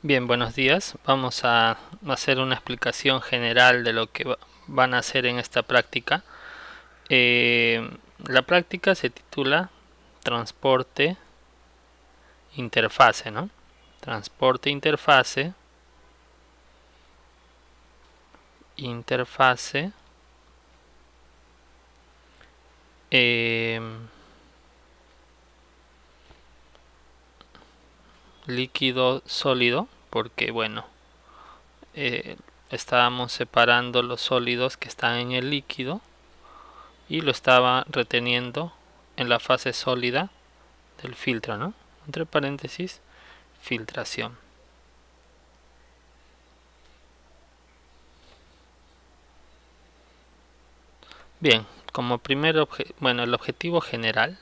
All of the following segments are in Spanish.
Bien, buenos días. Vamos a hacer una explicación general de lo que van a hacer en esta práctica. La práctica se titula Transporte Interfase, ¿no? Transporte interfase, interfase, eh, líquido sólido, porque bueno, eh, estábamos separando los sólidos que están en el líquido y lo estaba reteniendo en la fase sólida del filtro, ¿no? Entre paréntesis, filtración. Bien, como primer bueno, el objetivo general,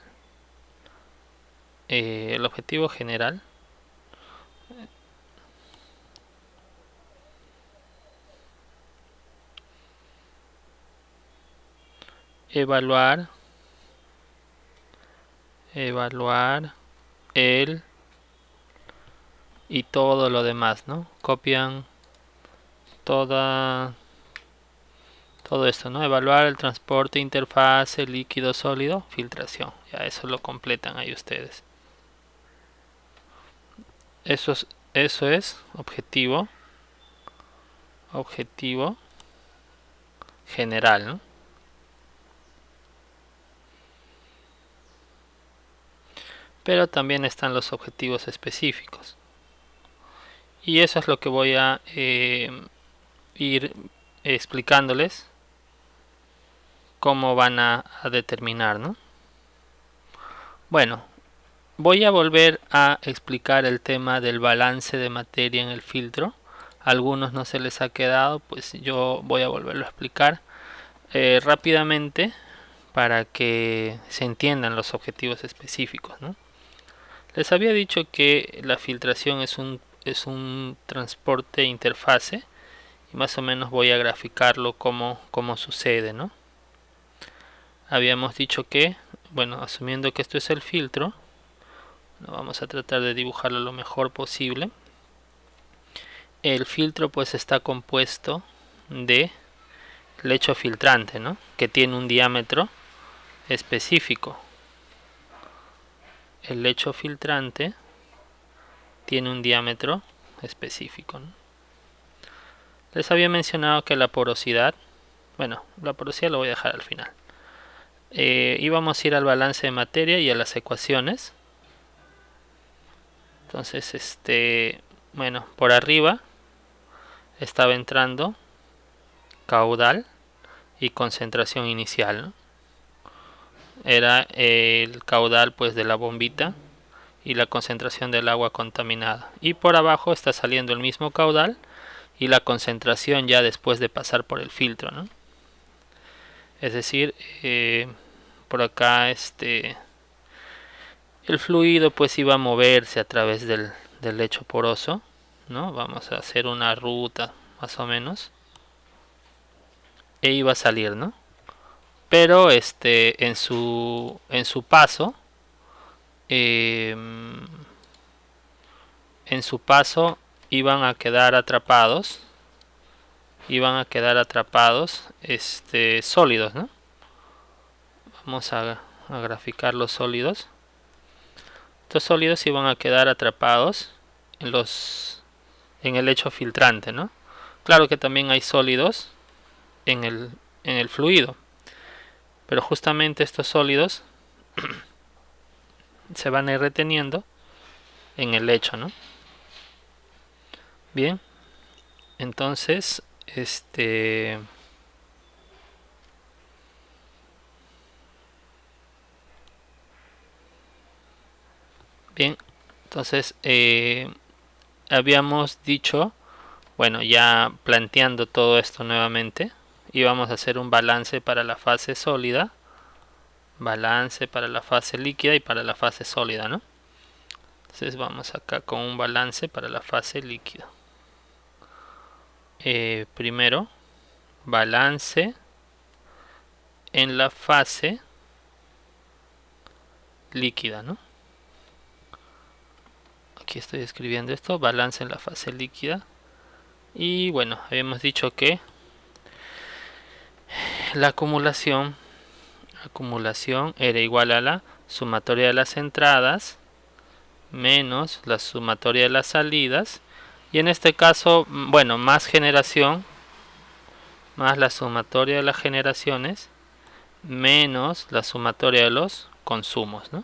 evaluar, evaluar el y todo lo demás, ¿no? Copian toda, todo esto, ¿no? Evaluar el transporte, interfase, líquido, sólido, filtración. Ya eso lo completan ahí ustedes. Eso es, eso es objetivo general, ¿no? Pero también están los objetivos específicos. Y eso es lo que voy a ir explicándoles cómo van a determinar, ¿no? Bueno, voy a volver a explicar el tema del balance de materia en el filtro. A algunos no se les ha quedado, pues yo voy a volverlo a explicar rápidamente para que se entiendan los objetivos específicos, ¿no? Les había dicho que la filtración es un transporte interfase y más o menos voy a graficarlo cómo sucede, ¿no? Habíamos dicho que, bueno, asumiendo que esto es el filtro, vamos a tratar de dibujarlo lo mejor posible. El filtro pues está compuesto de lecho filtrante, ¿no? Que tiene un diámetro específico. El lecho filtrante tiene un diámetro específico, ¿no? Les había mencionado que la porosidad, bueno, la porosidad lo voy a dejar al final. Íbamos a ir al balance de materia y a las ecuaciones. Entonces, bueno, por arriba estaba entrando caudal y concentración inicial, ¿no? Era el caudal pues de la bombita y la concentración del agua contaminada. Y por abajo está saliendo el mismo caudal y la concentración ya después de pasar por el filtro, ¿no? Es decir, por acá el fluido pues iba a moverse a través del lecho poroso, ¿no? Vamos a hacer una ruta más o menos e iba a salir, ¿no? Pero en su paso, eh, en su paso iban a quedar atrapados, sólidos, ¿no? Vamos a graficar los sólidos. Estos sólidos iban a quedar atrapados en el lecho filtrante, ¿no? Claro que también hay sólidos en el fluido, pero justamente estos sólidos se van a ir reteniendo en el lecho, ¿no? Bien, entonces, bien, entonces habíamos dicho, bueno, ya planteando todo esto nuevamente, íbamos a hacer un balance para la fase sólida, balance para la fase líquida y para la fase sólida, ¿no? Entonces vamos acá con un balance para la fase líquida. Primero, balance en la fase líquida, ¿no? aquí estoy escribiendo esto, balance en la fase líquida. Y bueno, habíamos dicho que la acumulación era igual a la sumatoria de las entradas menos la sumatoria de las salidas, y en este caso, bueno, más generación más la sumatoria de las generaciones menos la sumatoria de los consumos, ¿no?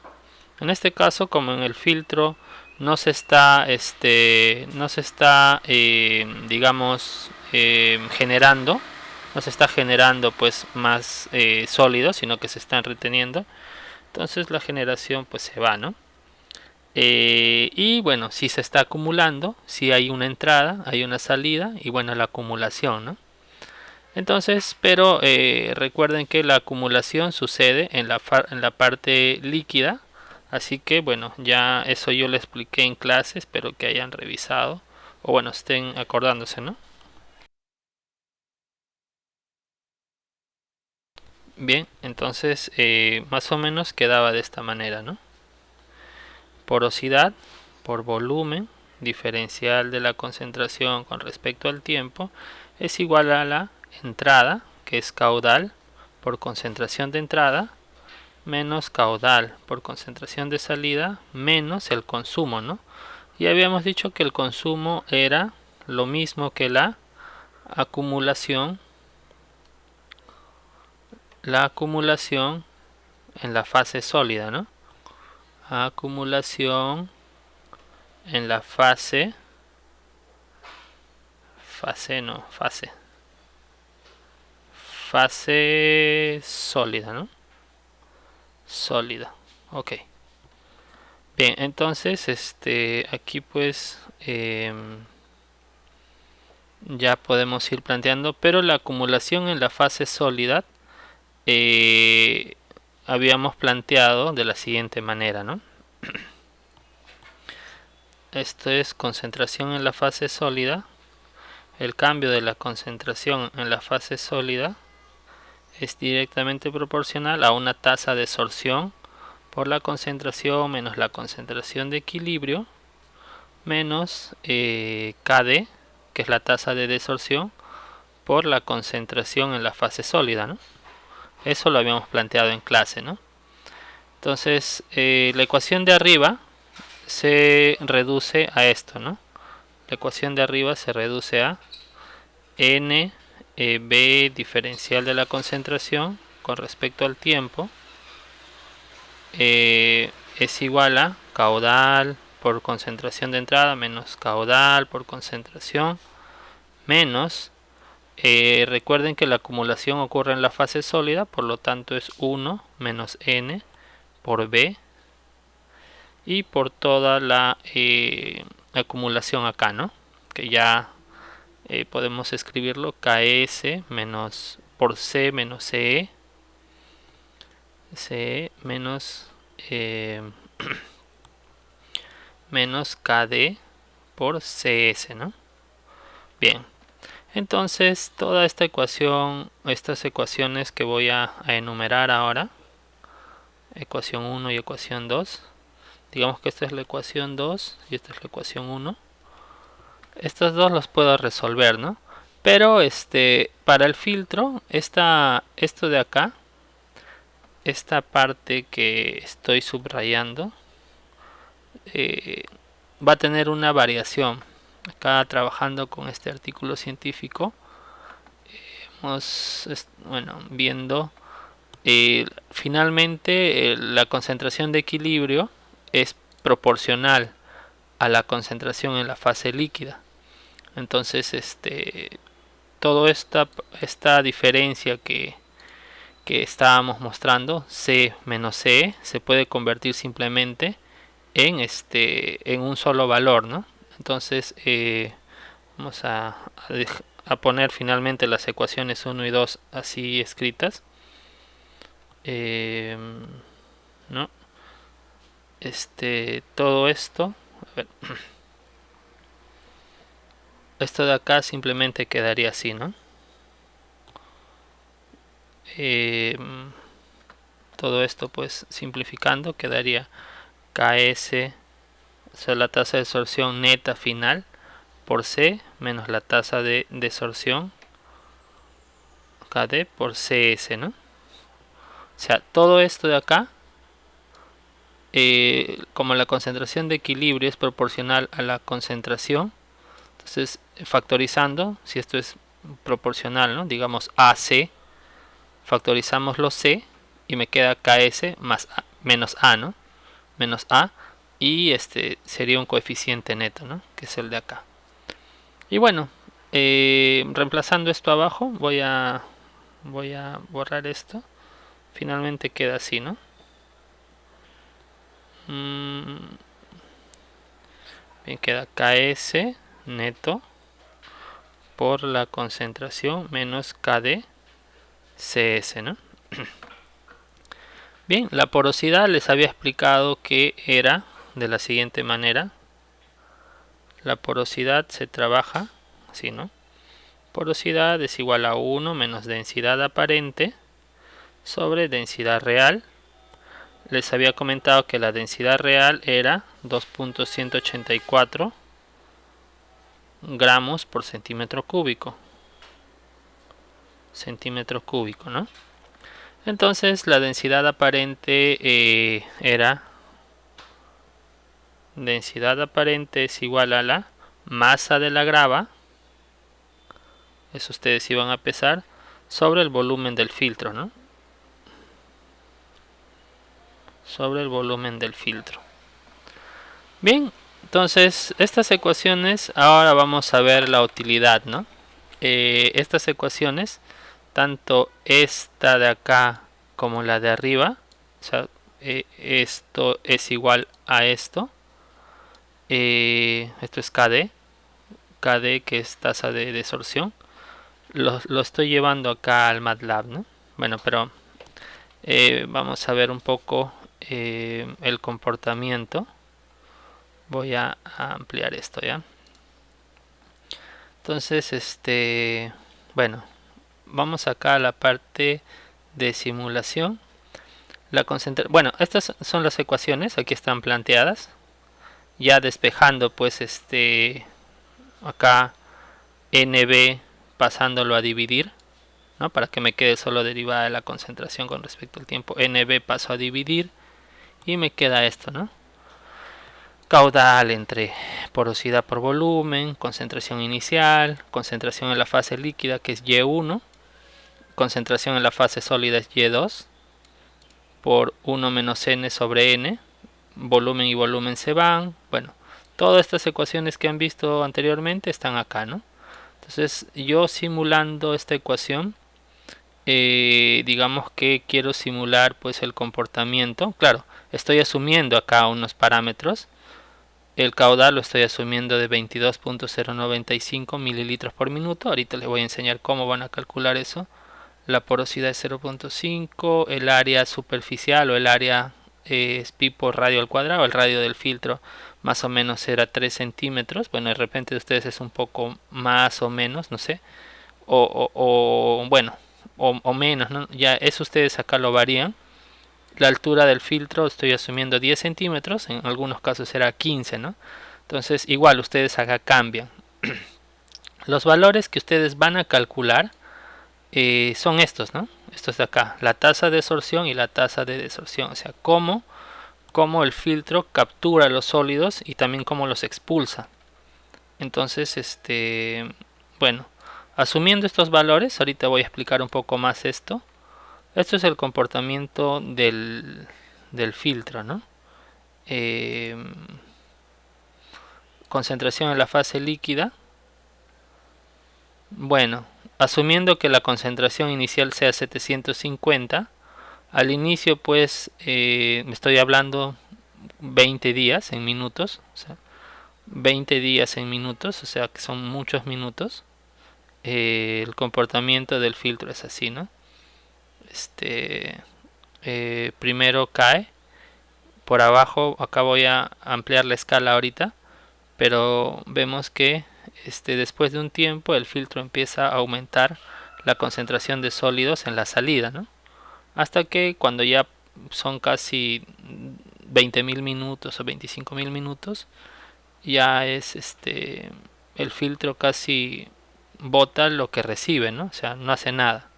En este caso, como en el filtro no se está digamos, generando, no se está generando pues más sólido, sino que se están reteniendo, entonces la generación pues se va, ¿no? Y bueno, si se está acumulando, si hay una entrada, hay una salida y bueno, la acumulación, ¿no? Entonces, pero recuerden que la acumulación sucede en la parte líquida, así que bueno, ya eso yo lo expliqué en clase, espero que hayan revisado o bueno, estén acordándose, ¿no? Bien, entonces más o menos quedaba de esta manera, ¿no? Porosidad por volumen diferencial de la concentración con respecto al tiempo es igual a la entrada, que es caudal, por concentración de entrada, menos caudal por concentración de salida, menos el consumo, ¿no? Y habíamos dicho que el consumo era lo mismo que la acumulación en la fase sólida, ¿no? Acumulación en la fase sólida, ¿no? Sólida. Ok. Bien, entonces aquí pues ya podemos ir planteando, pero la acumulación en la fase sólida habíamos planteado de la siguiente manera, ¿no? Esto es concentración en la fase sólida. El cambio de la concentración en la fase sólida es directamente proporcional a una tasa de sorción por la concentración menos la concentración de equilibrio menos KD, que es la tasa de desorción, por la concentración en la fase sólida, ¿no? Eso lo habíamos planteado en clase, ¿no? Entonces, la ecuación de arriba se reduce a esto, ¿no? La ecuación de arriba se reduce a n b diferencial de la concentración con respecto al tiempo es igual a caudal por concentración de entrada menos caudal por concentración menos, recuerden que la acumulación ocurre en la fase sólida, por lo tanto es 1 menos n por b y por toda la acumulación acá, ¿no? Que ya podemos escribirlo ks menos por c menos ce menos menos kd por cs, ¿no? Bien, entonces toda esta ecuación, estas ecuaciones que voy a enumerar ahora, ecuación 1 y ecuación 2, digamos que esta es la ecuación 2 y esta es la ecuación 1, estos dos los puedo resolver, ¿no? Pero para el filtro, esto de acá, esta parte que estoy subrayando, va a tener una variación. Acá trabajando con este artículo científico, hemos, bueno, viendo finalmente la concentración de equilibrio es proporcional a la concentración en la fase líquida. Entonces, toda esta diferencia que estábamos mostrando, C menos C, se puede convertir simplemente en un solo valor, ¿no? Entonces, vamos a poner finalmente las ecuaciones 1 y 2 así escritas. ¿No? Todo esto, a ver, esto de acá simplemente quedaría así, ¿no? Todo esto pues simplificando quedaría ks o sea, la tasa de desorción neta final por C menos la tasa de desorción KD por CS, ¿no? O sea, todo esto de acá, como la concentración de equilibrio es proporcional a la concentración, entonces factorizando, si esto es proporcional, ¿no? Digamos AC, factorizamos los C y me queda KS más A, menos A, ¿no? Menos A, y este sería un coeficiente neto, ¿no? Que es el de acá. Y bueno, reemplazando esto abajo, voy a borrar esto. Finalmente queda así, ¿no? Bien, queda KS neto por la concentración menos KD CS, ¿no? Bien, la porosidad les había explicado que era de la siguiente manera. La porosidad se trabaja así, ¿no? Porosidad es igual a 1 menos densidad aparente sobre densidad real. Les había comentado que la densidad real era 2.184 gramos por centímetro cúbico. ¿No? Entonces la densidad aparente era, densidad aparente es igual a la masa de la grava, eso ustedes iban a pesar, sobre el volumen del filtro, ¿no? Sobre el volumen del filtro. Bien, entonces estas ecuaciones, ahora vamos a ver la utilidad, ¿no? Estas ecuaciones, tanto esta de acá como la de arriba, o sea, esto es igual a esto, esto es KD que es tasa de desorción, lo estoy llevando acá al MATLAB, ¿no? Bueno, pero vamos a ver un poco el comportamiento. Voy a ampliar esto, ¿ya? Entonces, bueno, vamos acá a la parte de simulación. Bueno, estas son las ecuaciones, aquí están planteadas. Ya despejando, pues, acá NB pasándolo a dividir, ¿no? Para que me quede solo derivada de la concentración con respecto al tiempo. NB paso a dividir y me queda esto, ¿no? Caudal entre porosidad por volumen, concentración inicial, concentración en la fase líquida que es Y1, concentración en la fase sólida es Y2, por 1 menos n sobre n, volumen y volumen se van. Bueno, todas estas ecuaciones que han visto anteriormente están acá, ¿no? Entonces yo simulando esta ecuación, digamos que quiero simular pues el comportamiento. Claro, estoy asumiendo acá unos parámetros. El caudal lo estoy asumiendo de 22.095 mililitros por minuto. Ahorita les voy a enseñar cómo van a calcular eso. La porosidad es 0.5. El área superficial o el área es pi por radio al cuadrado. El radio del filtro más o menos era 3 centímetros. Bueno, de repente de ustedes es un poco más o menos, no sé. Bueno, o menos, ¿no? Ya eso ustedes acá lo varían. La altura del filtro estoy asumiendo 10 centímetros, en algunos casos será 15, ¿no? Entonces igual ustedes acá cambian. Los valores que ustedes van a calcular son estos, ¿no? Estos de acá, la tasa de absorción y la tasa de desorción, o sea, cómo el filtro captura los sólidos y también cómo los expulsa. Entonces, bueno, asumiendo estos valores, ahorita voy a explicar un poco más esto. Esto es el comportamiento del filtro, ¿no? Concentración en la fase líquida. Bueno, asumiendo que la concentración inicial sea 750, al inicio pues me estoy hablando 20 días en minutos, o sea, 20 días en minutos, o sea que son muchos minutos. El comportamiento del filtro es así, ¿no? Primero cae por abajo, acá voy a ampliar la escala ahorita, pero vemos que después de un tiempo el filtro empieza a aumentar la concentración de sólidos en la salida, ¿no? Hasta que cuando ya son casi 20.000 minutos o 25.000 minutos, ya es el filtro casi bota lo que recibe, ¿no? O sea, no hace nada.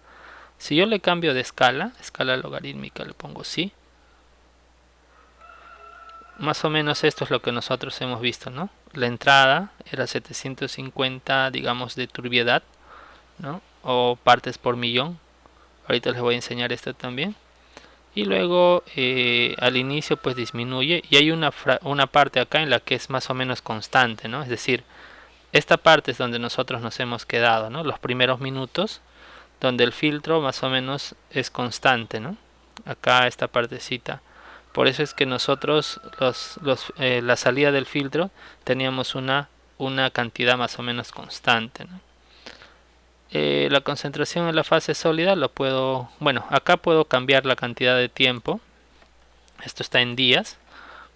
Si yo le cambio de escala logarítmica, le pongo sí, más o menos esto es lo que nosotros hemos visto, ¿no? La entrada era 750, digamos, de turbiedad, ¿no? O partes por millón. Ahorita les voy a enseñar esto también. Y luego al inicio pues disminuye y hay una parte acá en la que es más o menos constante, ¿no? Es decir, esta parte es donde nosotros nos hemos quedado, ¿no? Los primeros minutos, donde el filtro más o menos es constante, ¿no? Acá esta partecita. Por eso es que nosotros la salida del filtro teníamos una cantidad más o menos constante, ¿no? La concentración en la fase sólida lo puedo, bueno, acá puedo cambiar la cantidad de tiempo. Esto está en días,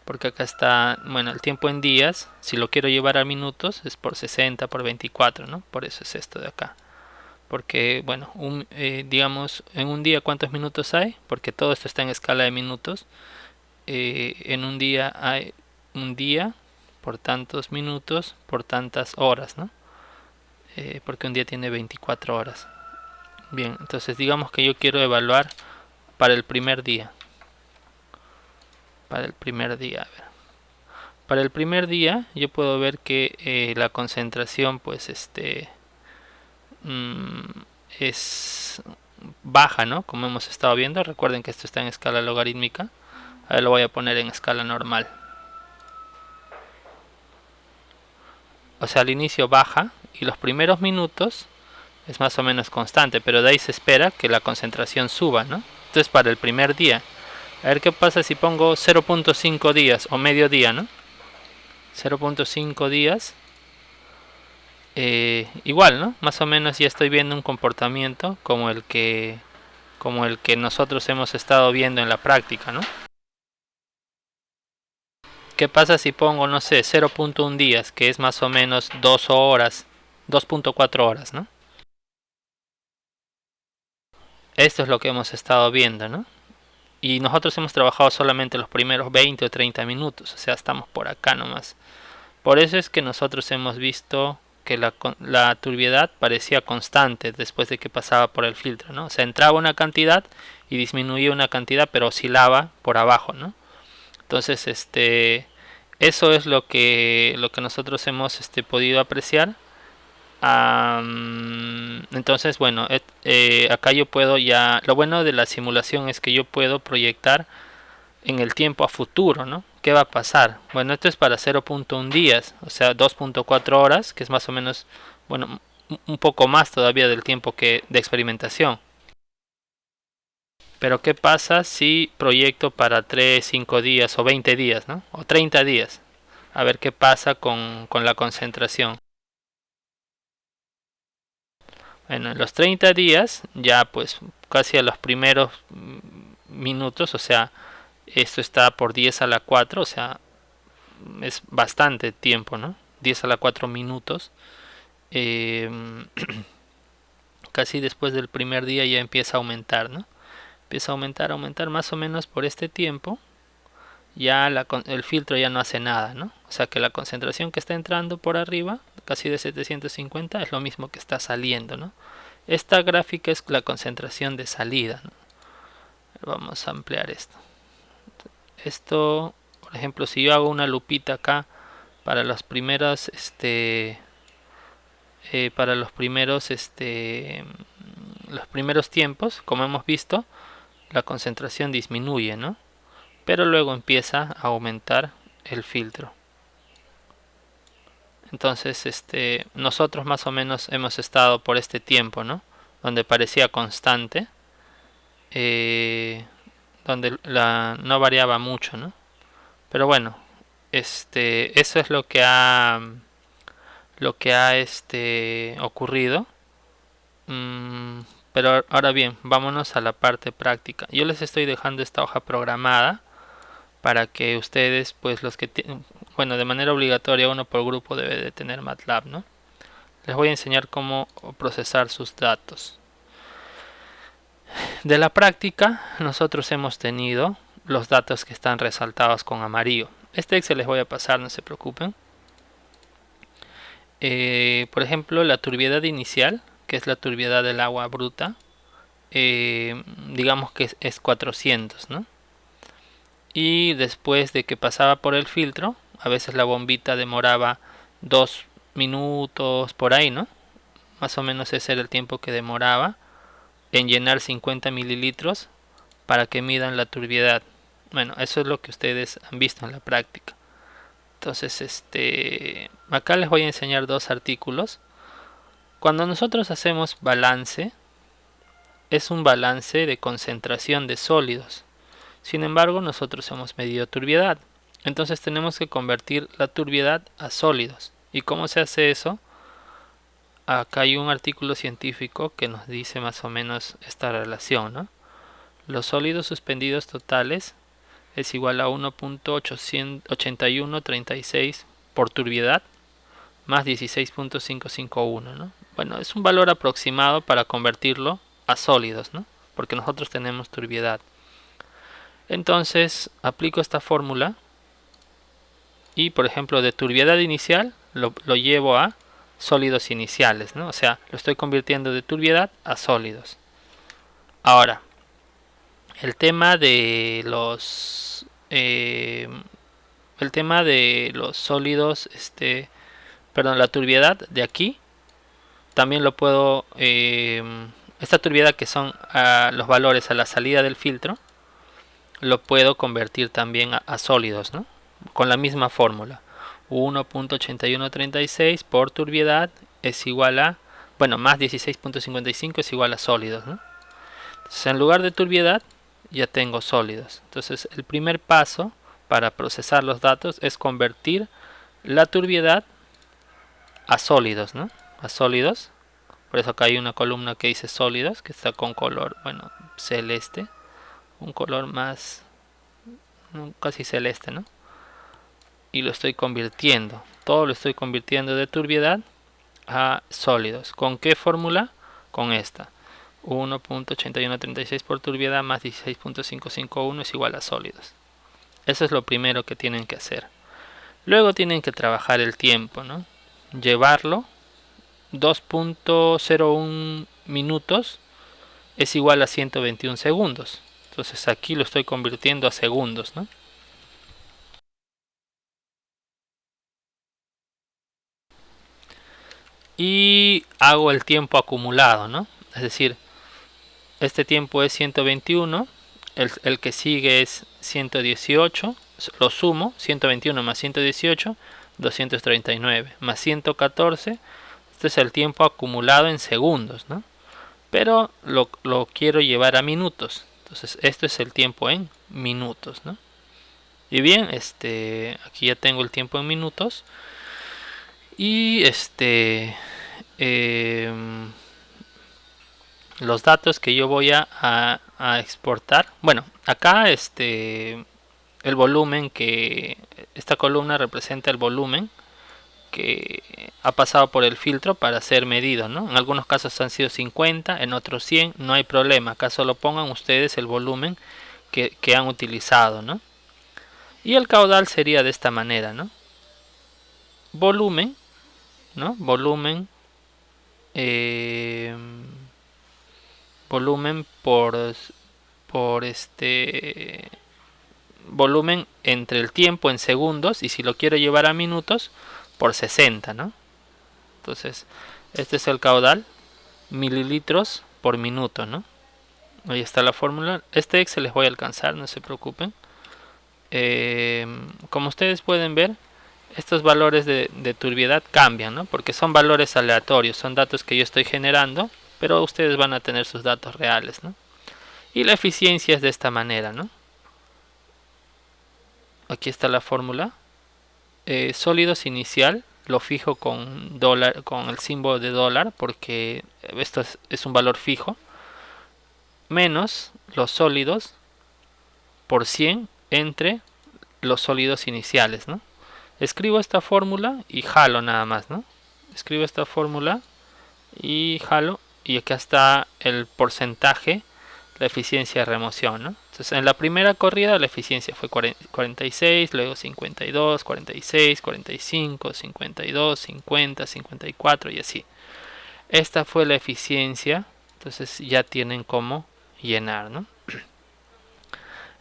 porque acá está, bueno, el tiempo en días. Si lo quiero llevar a minutos es por 60 por 24, ¿no? Por eso es esto de acá. Porque, bueno, digamos, en un día cuántos minutos hay, porque todo esto está en escala de minutos. En un día hay un día por tantos minutos por tantas horas, ¿no? Porque un día tiene 24 horas. Bien, entonces digamos que yo quiero evaluar para el primer día. Para el primer día, a ver. Para el primer día yo puedo ver que la concentración pues es baja, ¿no? Como hemos estado viendo. Recuerden que esto está en escala logarítmica. Ahora lo voy a poner en escala normal. O sea, al inicio baja y los primeros minutos es más o menos constante, pero de ahí se espera que la concentración suba, ¿no? Entonces para el primer día, a ver qué pasa si pongo 0.5 días o medio día, ¿no? 0.5 días, igual, ¿no? Más o menos ya estoy viendo un comportamiento como el que nosotros hemos estado viendo en la práctica, ¿no? ¿Qué pasa si pongo, no sé, 0.1 días, que es más o menos 2 horas, 2.4 horas, ¿no? Esto es lo que hemos estado viendo, ¿no? Y nosotros hemos trabajado solamente los primeros 20 o 30 minutos, o sea, estamos por acá nomás. Por eso es que nosotros hemos visto que la turbiedad parecía constante después de que pasaba por el filtro, ¿no? O sea, entraba una cantidad y disminuía una cantidad, pero oscilaba por abajo, ¿no? Entonces, eso es lo que nosotros hemos podido apreciar. Entonces, bueno, acá yo puedo ya, lo bueno de la simulación es que yo puedo proyectar en el tiempo a futuro, ¿no? ¿Qué va a pasar? Bueno, esto es para 0.1 días, o sea, 2.4 horas, que es más o menos, bueno, un poco más todavía del tiempo que de experimentación. Pero ¿qué pasa si proyecto para 3, 5 días o 20 días, ¿no? O 30 días. A ver qué pasa con la concentración. Bueno, en los 30 días, ya pues casi a los primeros minutos, o sea, esto está por 10 a la 4, o sea, es bastante tiempo, ¿no? 10 a la 4 minutos. Eh, Casi después del primer día ya empieza a aumentar, ¿no? Empieza a aumentar más o menos por este tiempo. Ya el filtro ya no hace nada, ¿no? O sea que la concentración que está entrando por arriba, casi de 750, es lo mismo que está saliendo, ¿no? Esta gráfica es la concentración de salida, ¿no? Vamos a ampliar esto. Esto, por ejemplo, si yo hago una lupita acá para los primeros, los primeros tiempos, como hemos visto, la concentración disminuye, ¿no? Pero luego empieza a aumentar el filtro. Entonces, nosotros más o menos hemos estado por este tiempo, ¿no? Donde parecía constante, donde no variaba mucho, ¿no? Pero bueno, eso es lo que ha ocurrido. Pero ahora bien, vámonos a la parte práctica. Yo les estoy dejando esta hoja programada para que ustedes, pues los que tienen, bueno, de manera obligatoria uno por grupo debe de tener MATLAB, ¿no? Les voy a enseñar cómo procesar sus datos. De la práctica nosotros hemos tenido los datos que están resaltados con amarillo. Este Excel les voy a pasar, no se preocupen. Por ejemplo, la turbiedad inicial, que es la turbiedad del agua bruta, digamos que es 400, ¿no? Y después de que pasaba por el filtro, a veces la bombita demoraba 2 minutos por ahí, ¿no? Más o menos ese era el tiempo que demoraba en llenar 50 mililitros para que midan la turbiedad. Bueno, eso es lo que ustedes han visto en la práctica. Entonces, acá les voy a enseñar dos artículos. Cuando nosotros hacemos balance, es un balance de concentración de sólidos. Sin embargo, nosotros hemos medido turbiedad. Entonces tenemos que convertir la turbiedad a sólidos. ¿Y cómo se hace eso? Acá hay un artículo científico que nos dice más o menos esta relación, ¿no? Los sólidos suspendidos totales es igual a 1.8136 por turbiedad más 16.551, ¿no? Bueno, es un valor aproximado para convertirlo a sólidos, ¿no? Porque nosotros tenemos turbiedad. Entonces aplico esta fórmula y, por ejemplo, de turbiedad inicial lo llevo a sólidos iniciales, ¿no? O sea, lo estoy convirtiendo de turbiedad a sólidos. Ahora, el tema de los sólidos, perdón, la turbiedad de aquí también lo puedo, esta turbiedad que son los valores a la salida del filtro, lo puedo convertir también a sólidos, ¿no? Con la misma fórmula. 1.8136 por turbiedad es igual a, bueno, más 16.55 es igual a sólidos, ¿no? Entonces, en lugar de turbiedad ya tengo sólidos. Entonces el primer paso para procesar los datos es convertir la turbiedad a sólidos, ¿no? A sólidos. Por eso acá hay una columna que dice sólidos, que está con color, bueno, celeste. Un color más, casi celeste, ¿no? Y lo estoy convirtiendo. Todo lo estoy convirtiendo de turbiedad a sólidos. ¿Con qué fórmula? Con esta. 1.8136 por turbiedad más 16.551 es igual a sólidos. Eso es lo primero que tienen que hacer. Luego tienen que trabajar el tiempo, ¿no? Llevarlo 2.01 minutos es igual a 121 segundos. Entonces aquí lo estoy convirtiendo a segundos, ¿no? Y hago el tiempo acumulado, ¿no? Es decir, este tiempo es 121, el que sigue es 118, lo sumo, 121 más 118, 239, más 114, este es el tiempo acumulado en segundos, ¿no? Pero lo quiero llevar a minutos, entonces esto es el tiempo en minutos, ¿no? Y bien, aquí ya tengo el tiempo en minutos y los datos que yo voy a exportar. Bueno, acá el volumen, que esta columna representa el volumen que ha pasado por el filtro para ser medido, ¿no? En algunos casos han sido 50, en otros 100, no hay problema. Acá solo pongan ustedes el volumen que han utilizado, ¿no? Y el caudal sería de esta manera, ¿no? Volumen, ¿no? Volumen, volumen por volumen entre el tiempo en segundos, y si lo quiero llevar a minutos, por 60, ¿no? Entonces, este es el caudal, mililitros por minuto, ¿no? Ahí está la fórmula. Este Excel les voy a alcanzar, no se preocupen. Como ustedes pueden ver, estos valores de turbiedad cambian, ¿no? Porque son valores aleatorios, son datos que yo estoy generando, pero ustedes van a tener sus datos reales, ¿no? Y la eficiencia es de esta manera, ¿no? Aquí está la fórmula. Sólidos inicial lo fijo con dólar, con el símbolo de dólar, porque esto es un valor fijo, menos los sólidos por 100 entre los sólidos iniciales, ¿no? Escribo esta fórmula y jalo nada más, ¿no? Escribo esta fórmula y jalo, y acá está el porcentaje, la eficiencia de remoción, ¿no? Entonces en la primera corrida la eficiencia fue 46, luego 52, 46, 45, 52, 50, 54 y así. Esta fue la eficiencia, entonces ya tienen cómo llenar, ¿no?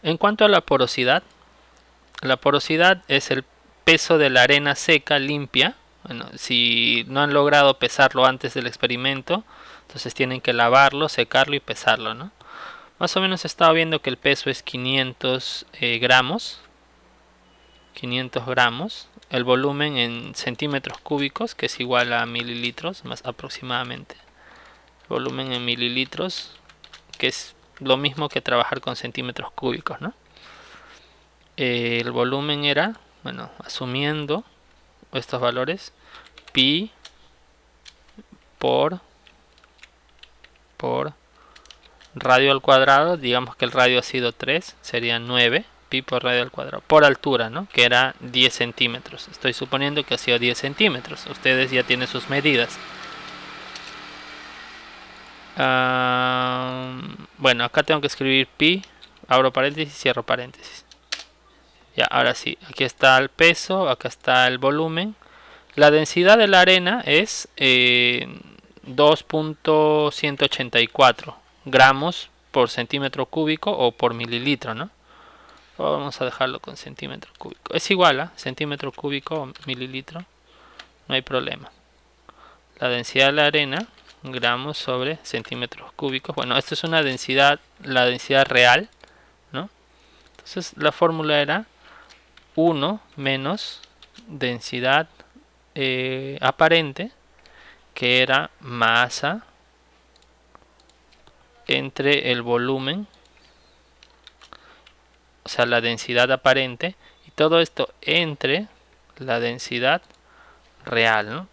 En cuanto a la porosidad es el peso de la arena seca limpia. Bueno, si no han logrado pesarlo antes del experimento, entonces tienen que lavarlo, secarlo y pesarlo, ¿no? Más o menos he estado viendo que el peso es 500 gramos. 500 gramos. El volumen en centímetros cúbicos, que es igual a mililitros, más aproximadamente. El volumen en mililitros, que es lo mismo que trabajar con centímetros cúbicos, ¿no? El volumen era, bueno, asumiendo estos valores, pi por radio al cuadrado, digamos que el radio ha sido 3, sería 9 pi por radio al cuadrado, por altura, ¿no? Que era 10 centímetros. Estoy suponiendo que ha sido 10 centímetros. Ustedes ya tienen sus medidas. Bueno, acá tengo que escribir pi, abro paréntesis, cierro paréntesis. Ya, ahora sí, aquí está el peso, acá está el volumen. La densidad de la arena es 2.184 gramos por centímetro cúbico o por mililitro, ¿no? Vamos a dejarlo con centímetro cúbico. Es igual a centímetro cúbico o mililitro, no hay problema. La densidad de la arena, gramos sobre centímetros cúbicos. Bueno, esto es una densidad, la densidad real, ¿no? Entonces la fórmula era 1 menos densidad aparente, que era masa entre el volumen, o sea, la densidad aparente, y todo esto entre la densidad real, ¿no?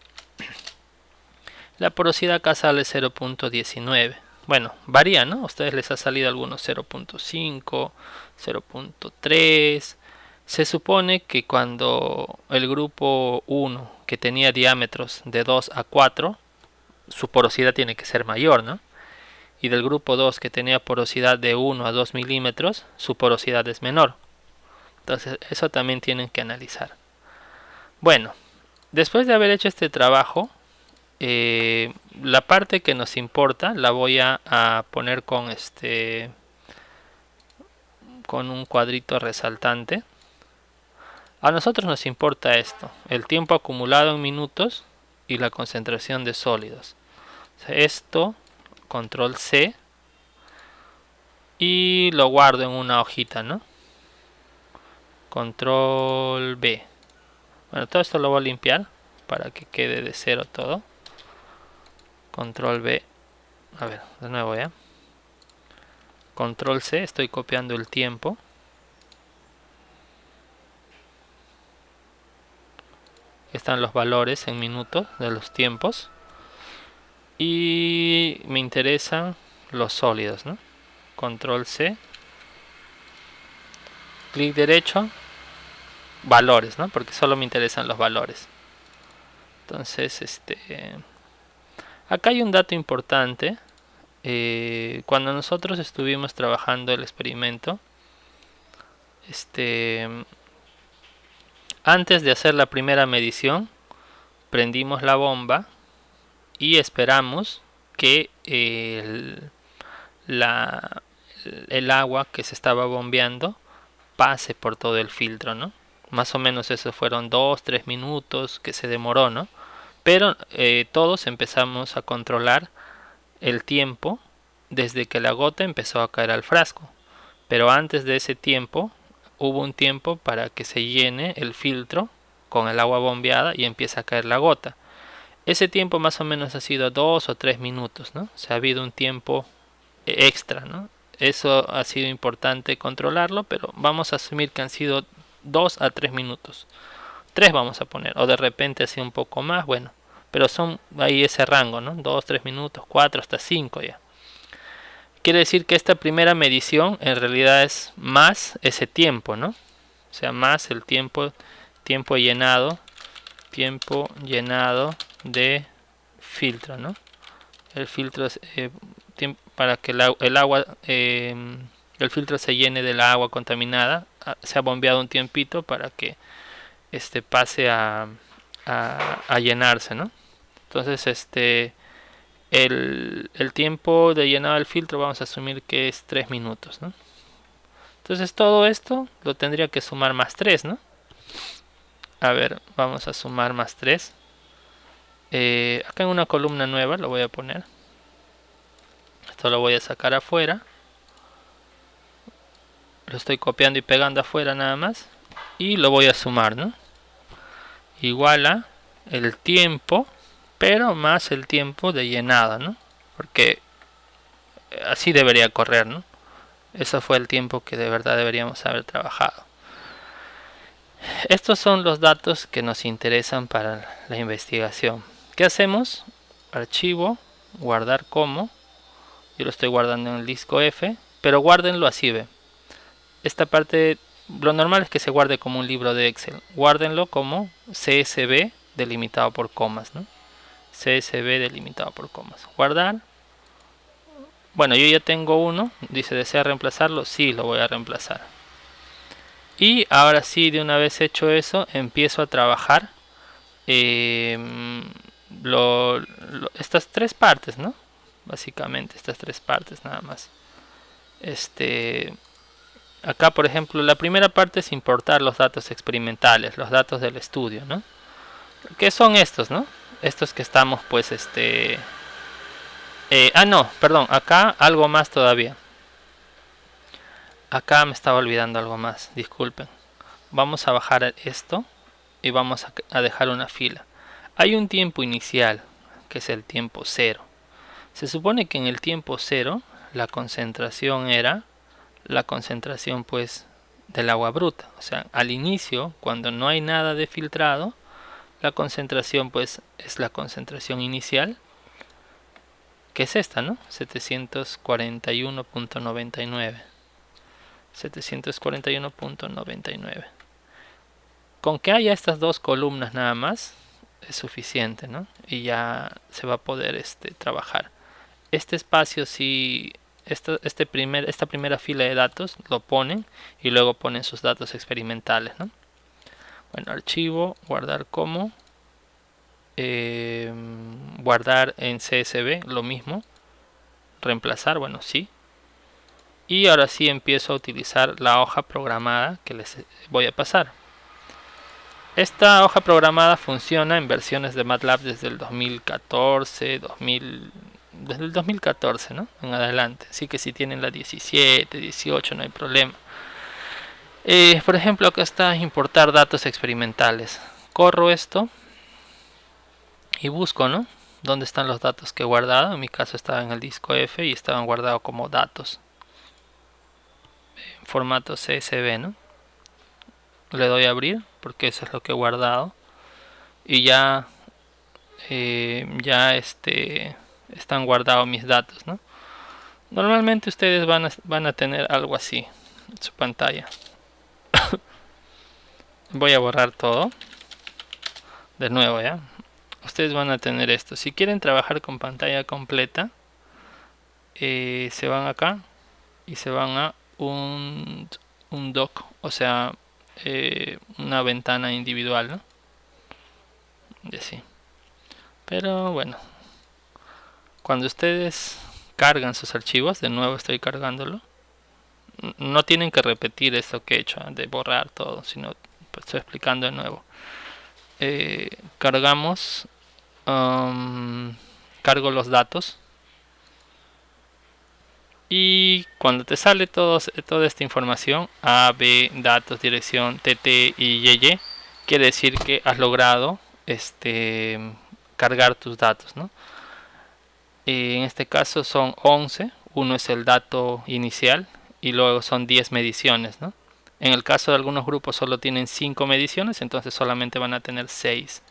La porosidad acá sale 0.19. Bueno, varía, ¿no? A ustedes les ha salido algunos 0.5, 0.3. Se supone que cuando el grupo 1, que tenía diámetros de 2 a 4, su porosidad tiene que ser mayor, ¿no? Y del grupo 2, que tenía porosidad de 1 a 2 milímetros, su porosidad es menor. Entonces eso también tienen que analizar. Bueno, después de haber hecho este trabajo, la parte que nos importa la voy a poner con un cuadrito resaltante. A nosotros nos importa esto, el tiempo acumulado en minutos y la concentración de sólidos. Esto, control C, y lo guardo en una hojita, ¿no? Control B. Bueno, todo esto lo voy a limpiar para que quede de cero todo. Control B. A ver, de nuevo ya. Control C, estoy copiando el tiempo. Están los valores en minutos de los tiempos. Y me interesan los sólidos, ¿no? Control C. Clic derecho. Valores, ¿no? Porque solo me interesan los valores. Entonces, acá hay un dato importante. Cuando nosotros estuvimos trabajando el experimento, antes de hacer la primera medición, prendimos la bomba y esperamos que el agua que se estaba bombeando pase por todo el filtro, ¿no? Más o menos eso fueron 2-3 minutos que se demoró, ¿no? Pero todos empezamos a controlar el tiempo desde que la gota empezó a caer al frasco. Pero antes de ese tiempo hubo un tiempo para que se llene el filtro con el agua bombeada y empiece a caer la gota. Ese tiempo más o menos ha sido 2 o 3 minutos, ¿no? O sea, ha habido un tiempo extra, ¿no? Eso ha sido importante controlarlo, pero vamos a asumir que han sido 2 a 3 minutos. 3 vamos a poner, o de repente así un poco más, bueno. Pero son ahí ese rango, ¿no? 2, 3 minutos, 4, hasta 5 ya. Quiere decir que esta primera medición en realidad es más ese tiempo, ¿no? O sea, más el tiempo llenado de filtro, ¿no? El filtro es para que el agua el filtro se llene del agua contaminada. Se ha bombeado un tiempito para que pase a llenarse, ¿no? Entonces el tiempo de llenado del filtro vamos a asumir que es 3 minutos, ¿no? Entonces todo esto lo tendría que sumar más 3, ¿no? A ver, vamos a sumar más 3. Acá en una columna nueva lo voy a poner. Esto lo voy a sacar afuera. Lo estoy copiando y pegando afuera nada más. Y lo voy a sumar, ¿no? Igual a el tiempo, pero más el tiempo de llenado, ¿no? Porque así debería correr, ¿no? Eso fue el tiempo que de verdad deberíamos haber trabajado. Estos son los datos que nos interesan para la investigación. ¿Qué hacemos? Archivo, guardar como. Yo lo estoy guardando en el disco F, pero guárdenlo así, ve. Esta parte, lo normal es que se guarde como un libro de Excel. Guárdenlo como CSV delimitado por comas, ¿no? CSV delimitado por comas. Guardar. Bueno, yo ya tengo uno. Dice, ¿desea reemplazarlo? Sí, lo voy a reemplazar. Y ahora sí, de una vez hecho eso, empiezo a trabajar estas tres partes, ¿no? Básicamente, estas tres partes nada más. Acá, por ejemplo, la primera parte es importar los datos experimentales, los datos del estudio, ¿no? ¿Qué son estos, no? Estos que estamos, pues, no, perdón, acá algo más todavía. Acá me estaba olvidando algo más, disculpen. Vamos a bajar esto y vamos a dejar una fila. Hay un tiempo inicial, que es el tiempo cero. Se supone que en el tiempo cero la concentración era la concentración, pues, del agua bruta. O sea, al inicio, cuando no hay nada de filtrado, la concentración, pues, es la concentración inicial, que es esta, ¿no? 741.99. 741.99. Con que haya estas dos columnas nada más es suficiente, ¿no? Y ya se va a poder trabajar. Este espacio, si esta primera fila de datos lo ponen y luego ponen sus datos experimentales, ¿no? Bueno, archivo, guardar como, guardar en CSV, lo mismo, reemplazar, bueno, sí. Y ahora sí empiezo a utilizar la hoja programada que les voy a pasar. Esta hoja programada funciona en versiones de MATLAB desde el 2014, desde el 2014, ¿no? En adelante. Así que si tienen la 17, 18 no hay problema. Por ejemplo, acá está importar datos experimentales. Corro esto y busco, ¿no? ¿Dónde están los datos que he guardado? En mi caso estaba en el disco F y estaban guardados como datos. En formato CSV, ¿no? Le doy a abrir porque eso es lo que he guardado. Y ya están guardados mis datos, ¿no? Normalmente ustedes van a tener algo así en su pantalla. Voy a borrar todo de nuevo, ya. Ustedes van a tener esto. Si quieren trabajar con pantalla completa, se van acá y se van a un doc, o sea, una ventana individual, ¿no? Y así. Pero bueno, cuando ustedes cargan sus archivos, de nuevo estoy cargándolo, no tienen que repetir esto que he hecho, de borrar todo, sino pues, estoy explicando de nuevo. Cargamos, cargo los datos y cuando te sale toda esta información, A, B, datos, dirección, TT y YY, quiere decir que has logrado cargar tus datos, ¿no? En este caso son 11, uno es el dato inicial y luego son 10 mediciones, ¿no? En el caso de algunos grupos solo tienen 5 mediciones, entonces solamente van a tener 6.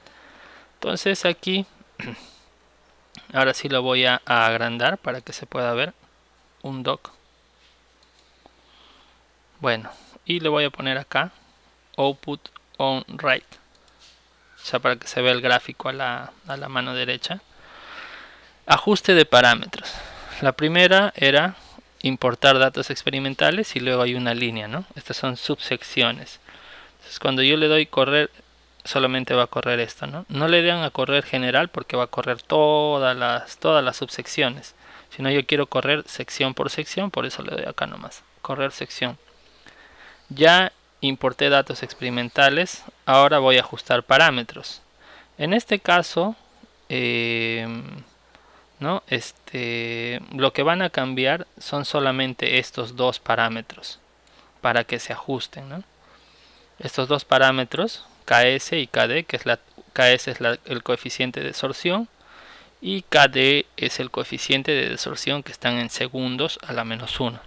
Entonces aquí, ahora sí lo voy a agrandar para que se pueda ver un doc. Bueno, y le voy a poner acá output on right, o sea, para que se vea el gráfico a la mano derecha. Ajuste de parámetros. La primera era importar datos experimentales y luego hay una línea, ¿no? Estas son subsecciones. Entonces cuando yo le doy correr, solamente va a correr esto, ¿no? No le den a correr general porque va a correr todas las subsecciones. Si no, yo quiero correr sección por sección, por eso le doy acá nomás. Correr sección. Ya importé datos experimentales, ahora voy a ajustar parámetros. En este caso, ¿no? Lo que van a cambiar son solamente estos dos parámetros para que se ajusten, ¿no? Estos dos parámetros, KS y KD, que es KS es el coeficiente de desorción y KD es el coeficiente de desorción, que están en segundos a la -1.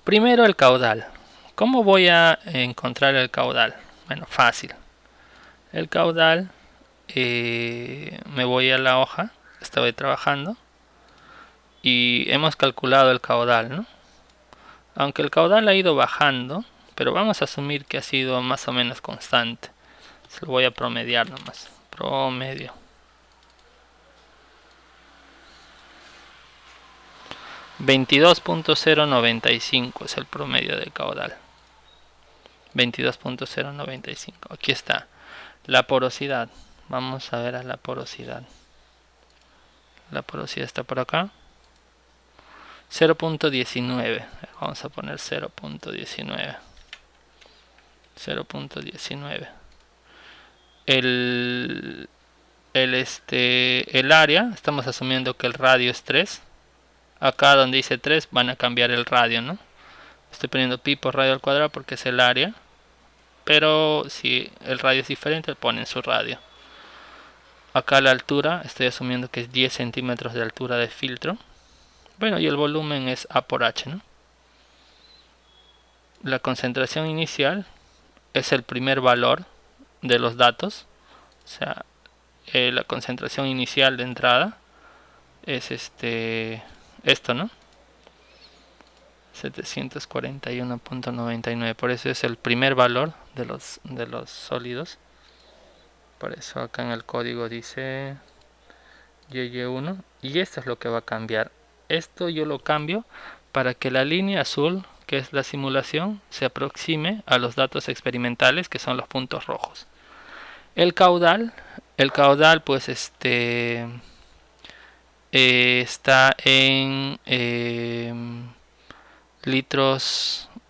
Primero el caudal. ¿Cómo voy a encontrar el caudal? Bueno, fácil. El caudal, me voy a la hoja que estoy trabajando y hemos calculado el caudal, ¿no? Aunque el caudal ha ido bajando, pero vamos a asumir que ha sido más o menos constante. Se lo voy a promediar nomás. Promedio. 22.095 es el promedio del caudal. 22.095. Aquí está. La porosidad. Vamos a ver a la porosidad. La porosidad está por acá. 0.19. Vamos a poner 0.19. 0.19. El área, estamos asumiendo que el radio es 3. Acá donde dice 3 van a cambiar el radio, ¿no? Estoy poniendo pi por radio al cuadrado porque es el área. Pero si el radio es diferente, ponen su radio. Acá la altura, estoy asumiendo que es 10 centímetros de altura de filtro. Bueno, y el volumen es A por H, ¿no? La concentración inicial es el primer valor de los datos. O sea, la concentración inicial de entrada es esto, ¿no? 741.99. Por eso es el primer valor de los sólidos. Por eso acá en el código dice YY1. Y esto es lo que va a cambiar. Esto yo lo cambio para que la línea azul, que es la simulación, se aproxime a los datos experimentales, que son los puntos rojos. El caudal pues está en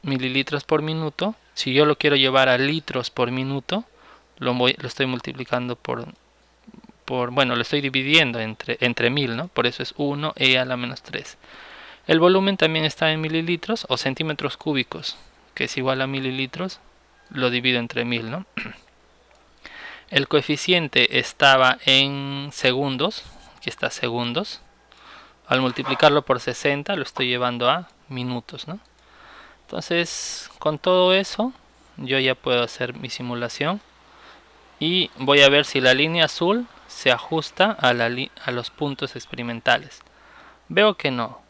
mililitros por minuto. Si yo lo quiero llevar a litros por minuto, lo estoy multiplicando bueno, lo estoy dividiendo entre 1000, ¿no? Por eso es 1 e a la -3. El volumen también está en mililitros o centímetros cúbicos, que es igual a mililitros, lo divido entre 1000, ¿no? El coeficiente estaba en segundos, aquí está segundos. Al multiplicarlo por 60 lo estoy llevando a minutos, ¿no? Entonces, con todo eso, yo ya puedo hacer mi simulación y voy a ver si la línea azul se ajusta a los puntos experimentales. Veo que no.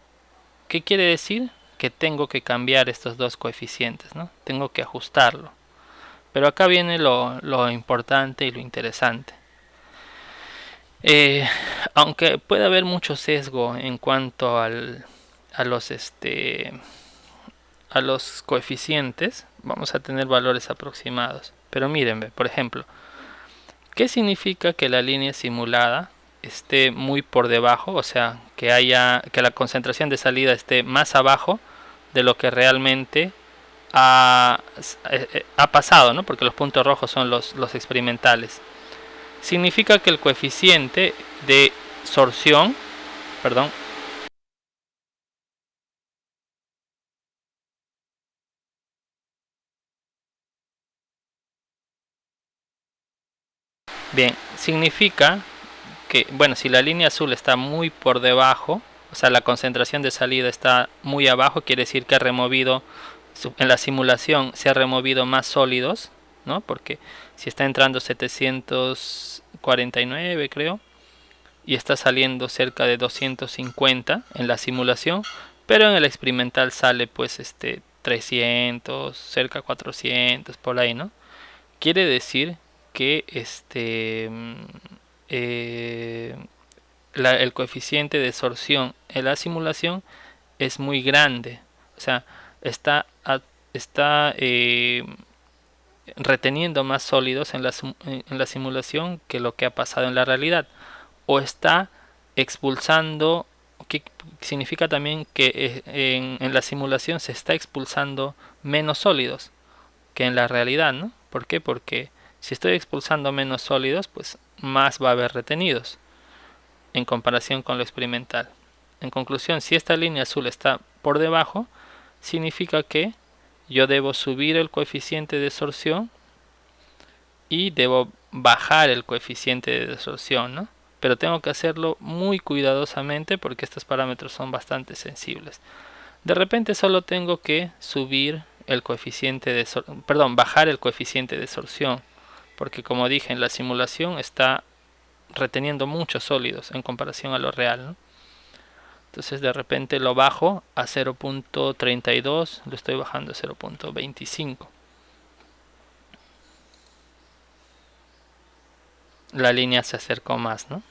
¿Qué quiere decir? Que tengo que cambiar estos dos coeficientes, ¿no? Tengo que ajustarlo. Pero acá viene lo importante y lo interesante. Aunque puede haber mucho sesgo en cuanto a los coeficientes, vamos a tener valores aproximados. Pero miren, por ejemplo, ¿qué significa que la línea simulada esté muy por debajo? O sea, que la concentración de salida esté más abajo de lo que realmente ha pasado, ¿no? Porque los puntos rojos son los experimentales. Significa que el coeficiente de sorción, perdón, bien, significa que, bueno, si la línea azul está muy por debajo, o sea, la concentración de salida está muy abajo, quiere decir que ha removido, en la simulación se ha removido más sólidos, ¿no? Porque si está entrando 749, creo, y está saliendo cerca de 250 en la simulación, pero en el experimental sale pues 300, cerca 400, por ahí, ¿no? Quiere decir que eh, el coeficiente de sorción en la simulación es muy grande. O sea, está, está reteniendo más sólidos en la simulación que lo que ha pasado en la realidad. O está expulsando, que significa también que en la simulación se está expulsando menos sólidos que en la realidad, ¿no? ¿Por qué? Porque si estoy expulsando menos sólidos, pues más va a haber retenidos en comparación con lo experimental. En conclusión, si esta línea azul está por debajo, significa que yo debo subir el coeficiente de sorción y debo bajar el coeficiente de desorción, ¿no? Pero tengo que hacerlo muy cuidadosamente porque estos parámetros son bastante sensibles. De repente solo tengo que subir el coeficiente de bajar el coeficiente de sorción, porque como dije en la simulación está reteniendo muchos sólidos en comparación a lo real, ¿no? Entonces de repente lo bajo a 0.32, lo estoy bajando a 0.25. La línea se acercó más, ¿no?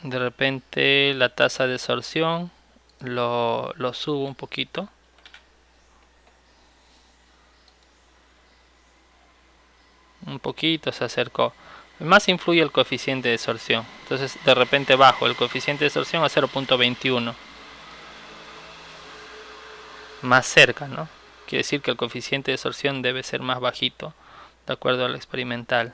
De repente la tasa de sorción lo subo un poquito. Un poquito se acercó. Más influye el coeficiente de sorción. Entonces de repente bajo el coeficiente de sorción a 0.21. Más cerca, ¿no? Quiere decir que el coeficiente de sorción debe ser más bajito, de acuerdo al experimental.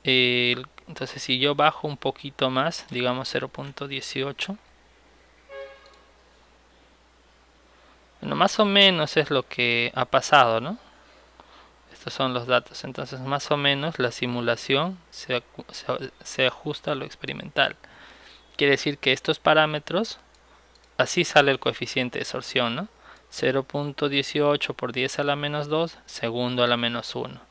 Entonces si yo bajo un poquito más, digamos 0.18, bueno, más o menos es lo que ha pasado, ¿no? Estos son los datos. Entonces más o menos la simulación se ajusta a lo experimental. Quiere decir que estos parámetros, así sale el coeficiente de sorción, ¿no? 0.18 por 10 a la menos 2, segundo a la menos 1.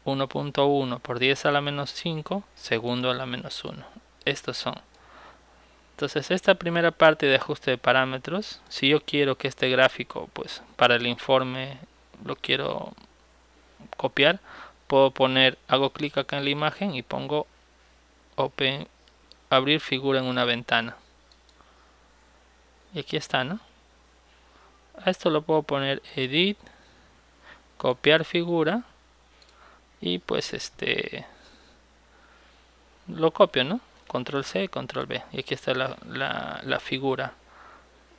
1.1 por 10 a la menos 5, segundo a la menos 1. Estos son. Entonces esta primera parte de ajuste de parámetros, si yo quiero que este gráfico, pues para el informe lo quiero copiar, puedo poner, hago clic acá en la imagen y pongo Open, abrir figura en una ventana. Y aquí está, ¿no? A esto lo puedo poner Edit, copiar figura y pues lo copio, ¿no? Control C, Control V. Y aquí está la figura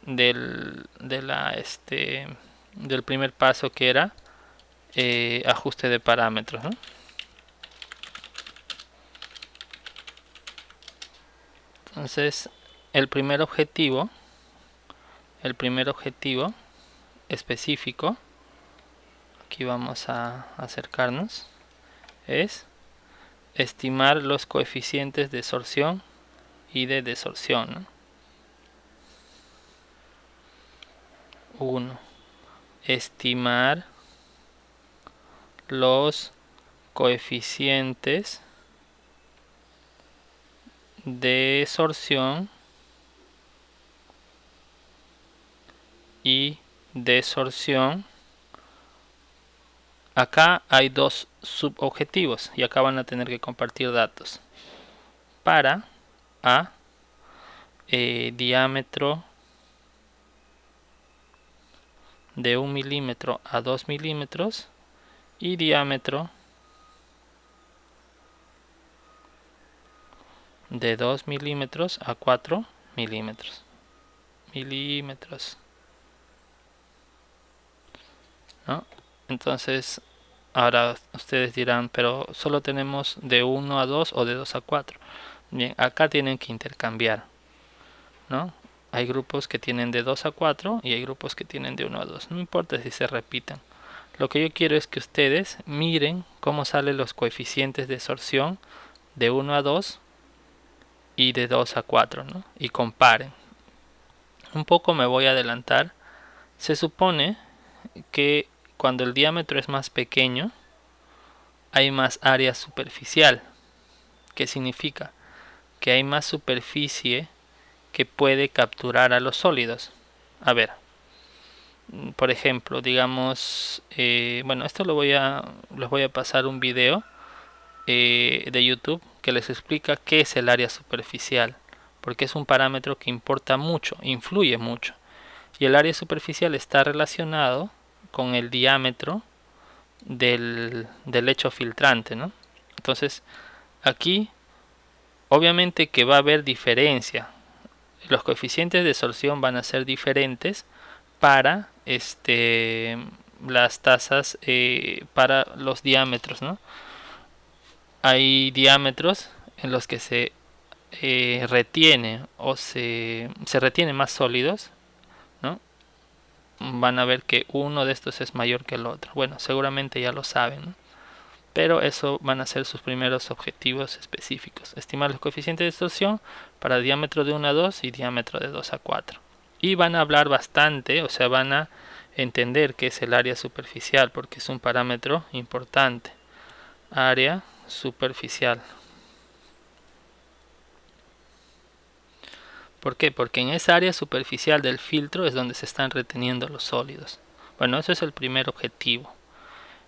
del primer paso que era ajuste de parámetros, ¿no? Entonces el primer objetivo específico, aquí vamos a acercarnos, es estimar los coeficientes de sorción y de desorción, ¿no? 1. Estimar los coeficientes de sorción y desorción. Acá hay dos subobjetivos y acá van a tener que compartir datos para A, diámetro de 1 milímetro a 2 milímetros y diámetro de 2 milímetros a 4 milímetros. ¿No? Entonces ahora ustedes dirán, pero solo tenemos de 1 a 2 o de 2 a 4. Bien, acá tienen que intercambiar, ¿no? Hay grupos que tienen de 2 a 4 y hay grupos que tienen de 1 a 2. No importa si se repitan. Lo que yo quiero es que ustedes miren cómo salen los coeficientes de sorción de 1 a 2 y de 2 a 4, ¿no? Y comparen. Un poco me voy a adelantar. Se supone que cuando el diámetro es más pequeño, hay más área superficial. ¿Qué significa? Que hay más superficie que puede capturar a los sólidos. A ver, por ejemplo, digamos, bueno, esto les voy a pasar un video de YouTube que les explica qué es el área superficial, porque es un parámetro que importa mucho, influye mucho. Y el área superficial está relacionado con el diámetro del lecho filtrante, ¿no? Entonces, aquí obviamente que va a haber diferencia. Los coeficientes de sorción van a ser diferentes para las tasas, para los diámetros, ¿no? Hay diámetros en los que se retiene o se retiene más sólidos, ¿no? Van a ver que uno de estos es mayor que el otro. Bueno, seguramente ya lo saben, ¿no? Pero eso van a ser sus primeros objetivos específicos. Estimar los coeficientes de distorsión para diámetro de 1 a 2 y diámetro de 2 a 4. Y van a hablar bastante, o sea, van a entender qué es el área superficial, porque es un parámetro importante. Área superficial. ¿Por qué? Porque en esa área superficial del filtro es donde se están reteniendo los sólidos. Bueno, ese es el primer objetivo.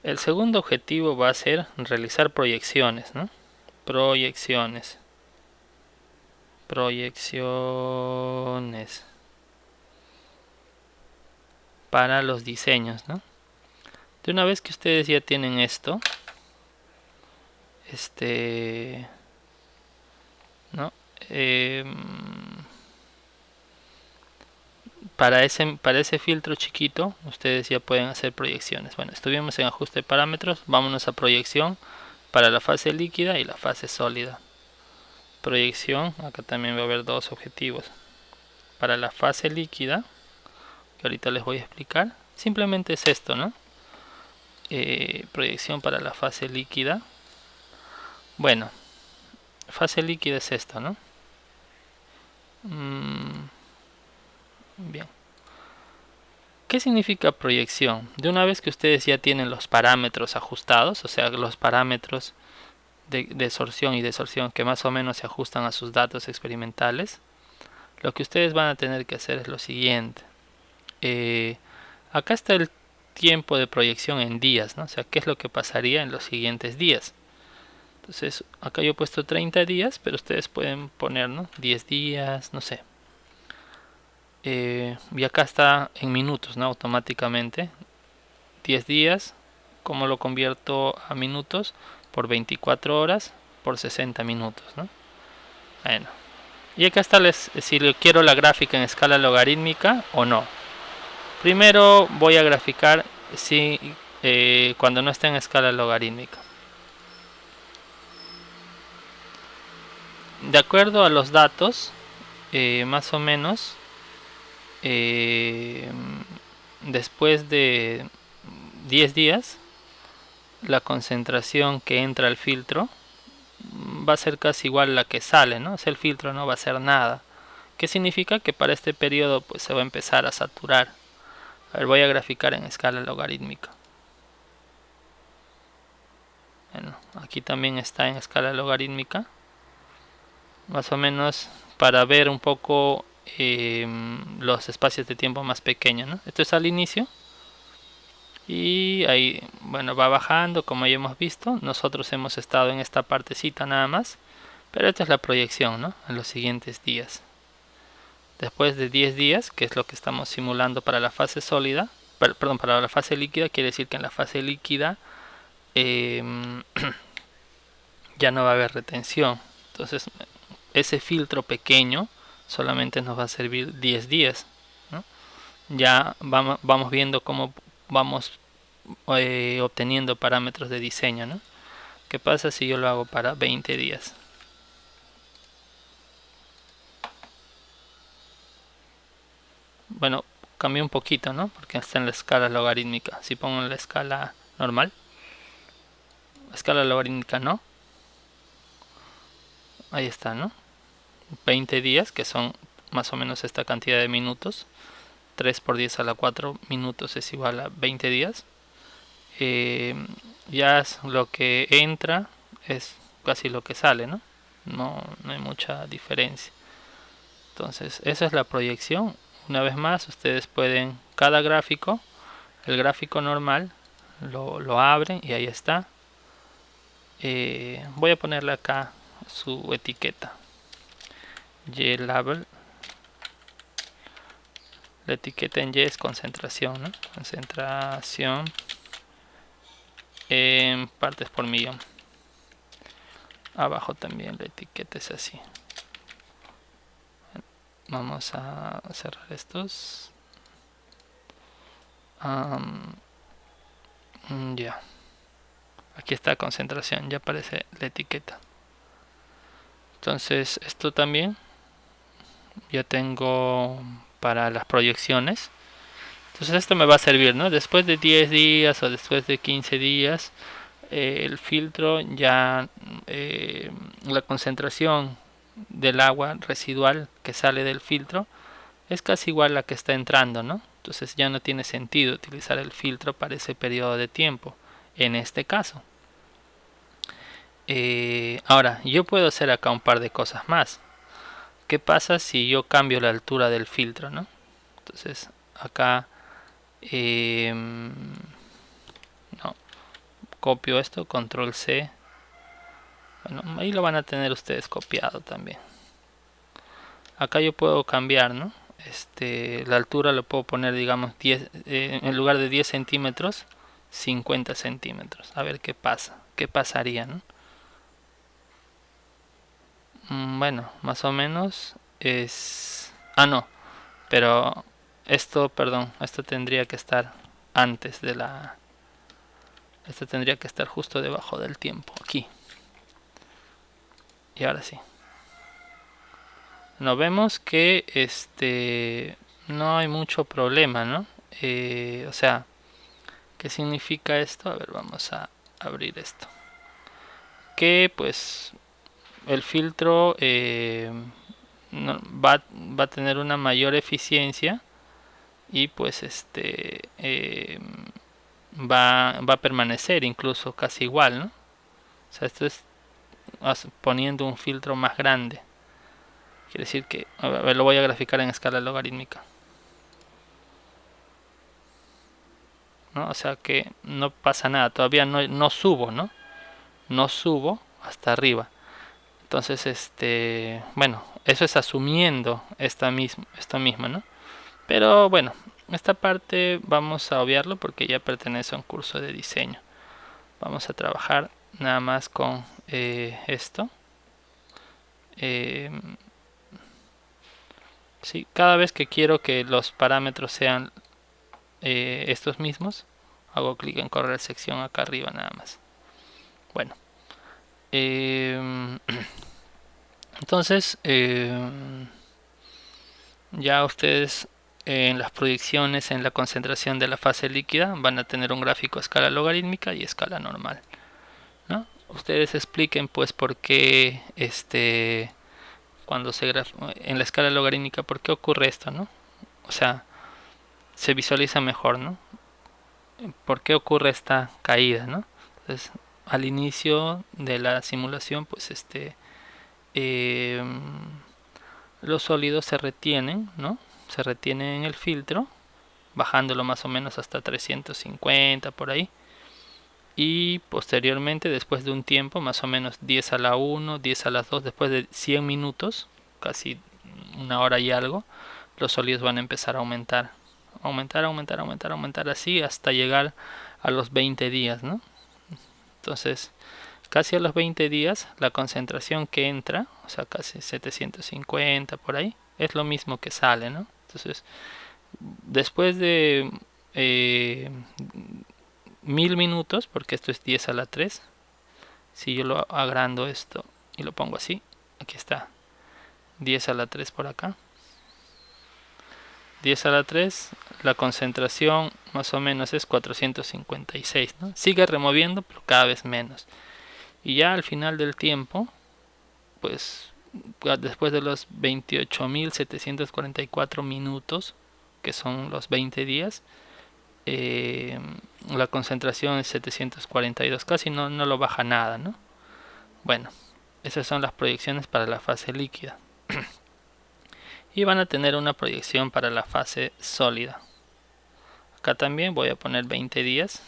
El segundo objetivo va a ser realizar proyecciones, ¿no? Proyecciones. Proyecciones para los diseños, ¿no? De una vez que ustedes ya tienen esto, ¿no? Para ese filtro chiquito, ustedes ya pueden hacer proyecciones. Bueno, estuvimos en ajuste de parámetros, vámonos a proyección para la fase líquida y la fase sólida. Proyección, acá también va a haber dos objetivos. Para la fase líquida, que ahorita les voy a explicar, simplemente es esto, ¿no? Proyección para la fase líquida. Bueno, fase líquida es esto, ¿no? Bien. ¿Qué significa proyección? De una vez que ustedes ya tienen los parámetros ajustados, o sea, los parámetros de sorción y desorción que más o menos se ajustan a sus datos experimentales, lo que ustedes van a tener que hacer es lo siguiente. Acá está el tiempo de proyección en días, ¿no? O sea, qué es lo que pasaría en los siguientes días. Entonces, acá yo he puesto 30 días, pero ustedes pueden poner, ¿no? 10 días, no sé. Y acá está en minutos, ¿no? Automáticamente. 10 días, ¿cómo lo convierto a minutos? Por 24 horas por 60 minutos, ¿no? Bueno. Y acá está si quiero la gráfica en escala logarítmica o no. Primero voy a graficar si, cuando no está en escala logarítmica. De acuerdo a los datos, más o menos, después de 10 días, la concentración que entra al filtro va a ser casi igual a la que sale, ¿no? O sea, el filtro no va a hacer nada. ¿Qué significa? Que para este periodo pues se va a empezar a saturar. A ver, voy a graficar en escala logarítmica. Bueno, aquí también está en escala logarítmica. Más o menos para ver un poco los espacios de tiempo más pequeños, ¿no? Esto es al inicio. Y ahí, bueno, va bajando como ya hemos visto. Nosotros hemos estado en esta partecita nada más. Pero esta es la proyección, ¿no? En los siguientes días. Después de 10 días, que es lo que estamos simulando para la fase sólida, perdón, para la fase líquida, quiere decir que en la fase líquida ya no va a haber retención. Entonces, ese filtro pequeño solamente nos va a servir 10 días, ¿no? Ya vamos viendo cómo vamos obteniendo parámetros de diseño, ¿no? ¿Qué pasa si yo lo hago para 20 días? Bueno, cambié un poquito, ¿no? Porque está en la escala logarítmica. Si pongo en la escala normal, la escala logarítmica no. Ahí está, ¿no? 20 días, que son más o menos esta cantidad de minutos. 3 por 10 a la 4 minutos es igual a 20 días. Ya es lo que entra es casi lo que sale, ¿no? No hay mucha diferencia. Entonces, esa es la proyección. Una vez más, ustedes pueden, cada gráfico, el gráfico normal, lo abren y ahí está. voy a ponerle acá su etiqueta Y-label. La etiqueta en Y es concentración, ¿no? Concentración en partes por millón. Abajo también la etiqueta es así. Vamos a cerrar estos. Ya. Aquí está concentración, ya aparece la etiqueta. Entonces esto también ya tengo para las proyecciones. Entonces esto me va a servir, ¿no? Después de 10 días o después de 15 días, el filtro ya, la concentración del agua residual que sale del filtro es casi igual a la que está entrando, ¿no? Entonces ya no tiene sentido utilizar el filtro para ese periodo de tiempo, en este caso. Ahora, yo puedo hacer acá un par de cosas más. ¿Qué pasa si yo cambio la altura del filtro, ¿no? Entonces acá no, copio esto, control C. Bueno, ahí lo van a tener ustedes copiado también. Acá yo puedo cambiar, ¿no? La altura lo puedo poner, digamos, 10, en lugar de 10 centímetros, 50 centímetros. A ver qué pasa, qué pasaría, ¿no? Bueno, más o menos es... Ah, no, pero esto, perdón, esto tendría que estar antes de la... Esto tendría que estar justo debajo del tiempo, aquí. Y ahora sí. Nos vemos que no hay mucho problema, ¿no? O sea, ¿qué significa esto? A ver, vamos a abrir esto. Que pues el filtro va a tener una mayor eficiencia y pues va a permanecer incluso casi igual, ¿no? O sea, esto es poniendo un filtro más grande. Quiere decir que, a ver, lo voy a graficar en escala logarítmica, ¿no? O sea que no pasa nada, todavía no subo, ¿no? No subo hasta arriba. Entonces, bueno, eso es asumiendo esta misma, ¿no? Pero bueno, esta parte vamos a obviarlo porque ya pertenece a un curso de diseño. Vamos a trabajar nada más con esto. Sí, cada vez que quiero que los parámetros sean estos mismos, hago clic en correr sección acá arriba nada más. Bueno, entonces ya ustedes en las proyecciones en la concentración de la fase líquida van a tener un gráfico a escala logarítmica y escala normal, ¿no? Ustedes expliquen pues por qué cuando en la escala logarítmica por qué ocurre esto, ¿no? O sea, se visualiza mejor, ¿no? ¿Por qué ocurre esta caída, ¿no? Entonces, al inicio de la simulación, pues eh, los sólidos se retienen, ¿no? Se retienen en el filtro, bajándolo más o menos hasta 350 por ahí. Y posteriormente, después de un tiempo, más o menos 10 a la 1, 10 a las 2, después de 100 minutos, casi una hora y algo, los sólidos van a empezar a aumentar. Aumentar así hasta llegar a los 20 días, ¿no? Entonces, casi a los 20 días, la concentración que entra, o sea, casi 750 por ahí, es lo mismo que sale, ¿no? Entonces, después de 1000 minutos, porque esto es 10 a la 3, si yo lo agrando esto y lo pongo así, aquí está, 10 a la 3 por acá. 10 a la 3, la concentración más o menos es 456, ¿no? Sigue removiendo, pero cada vez menos. Y ya al final del tiempo, pues después de los 28.744 minutos, que son los 20 días, la concentración es 742, casi no lo baja nada, ¿no? Bueno, esas son las proyecciones para la fase líquida. Y van a tener una proyección para la fase sólida. Acá también voy a poner 20 días.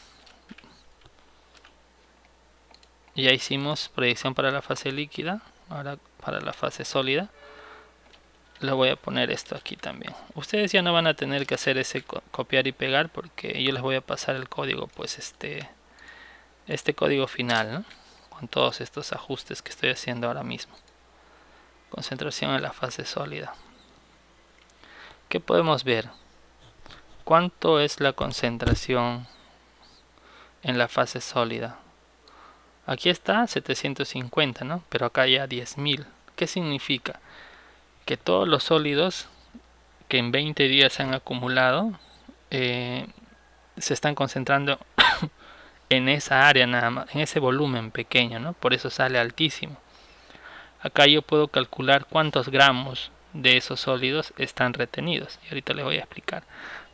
Ya hicimos proyección para la fase líquida. Ahora para la fase sólida le voy a poner esto aquí también. Ustedes ya no van a tener que hacer ese copiar y pegar, porque yo les voy a pasar el código, pues este código final, ¿no? Con todos estos ajustes que estoy haciendo ahora mismo. Concentración en la fase sólida. ¿Qué podemos ver? ¿Cuánto es la concentración en la fase sólida? Aquí está 750, ¿no? Pero acá ya 10.000. ¿Qué significa? Que todos los sólidos que en 20 días se han acumulado se están concentrando en esa área nada más, en ese volumen pequeño, ¿no? Por eso sale altísimo. Acá yo puedo calcular cuántos gramos de esos sólidos están retenidos, y ahorita les voy a explicar.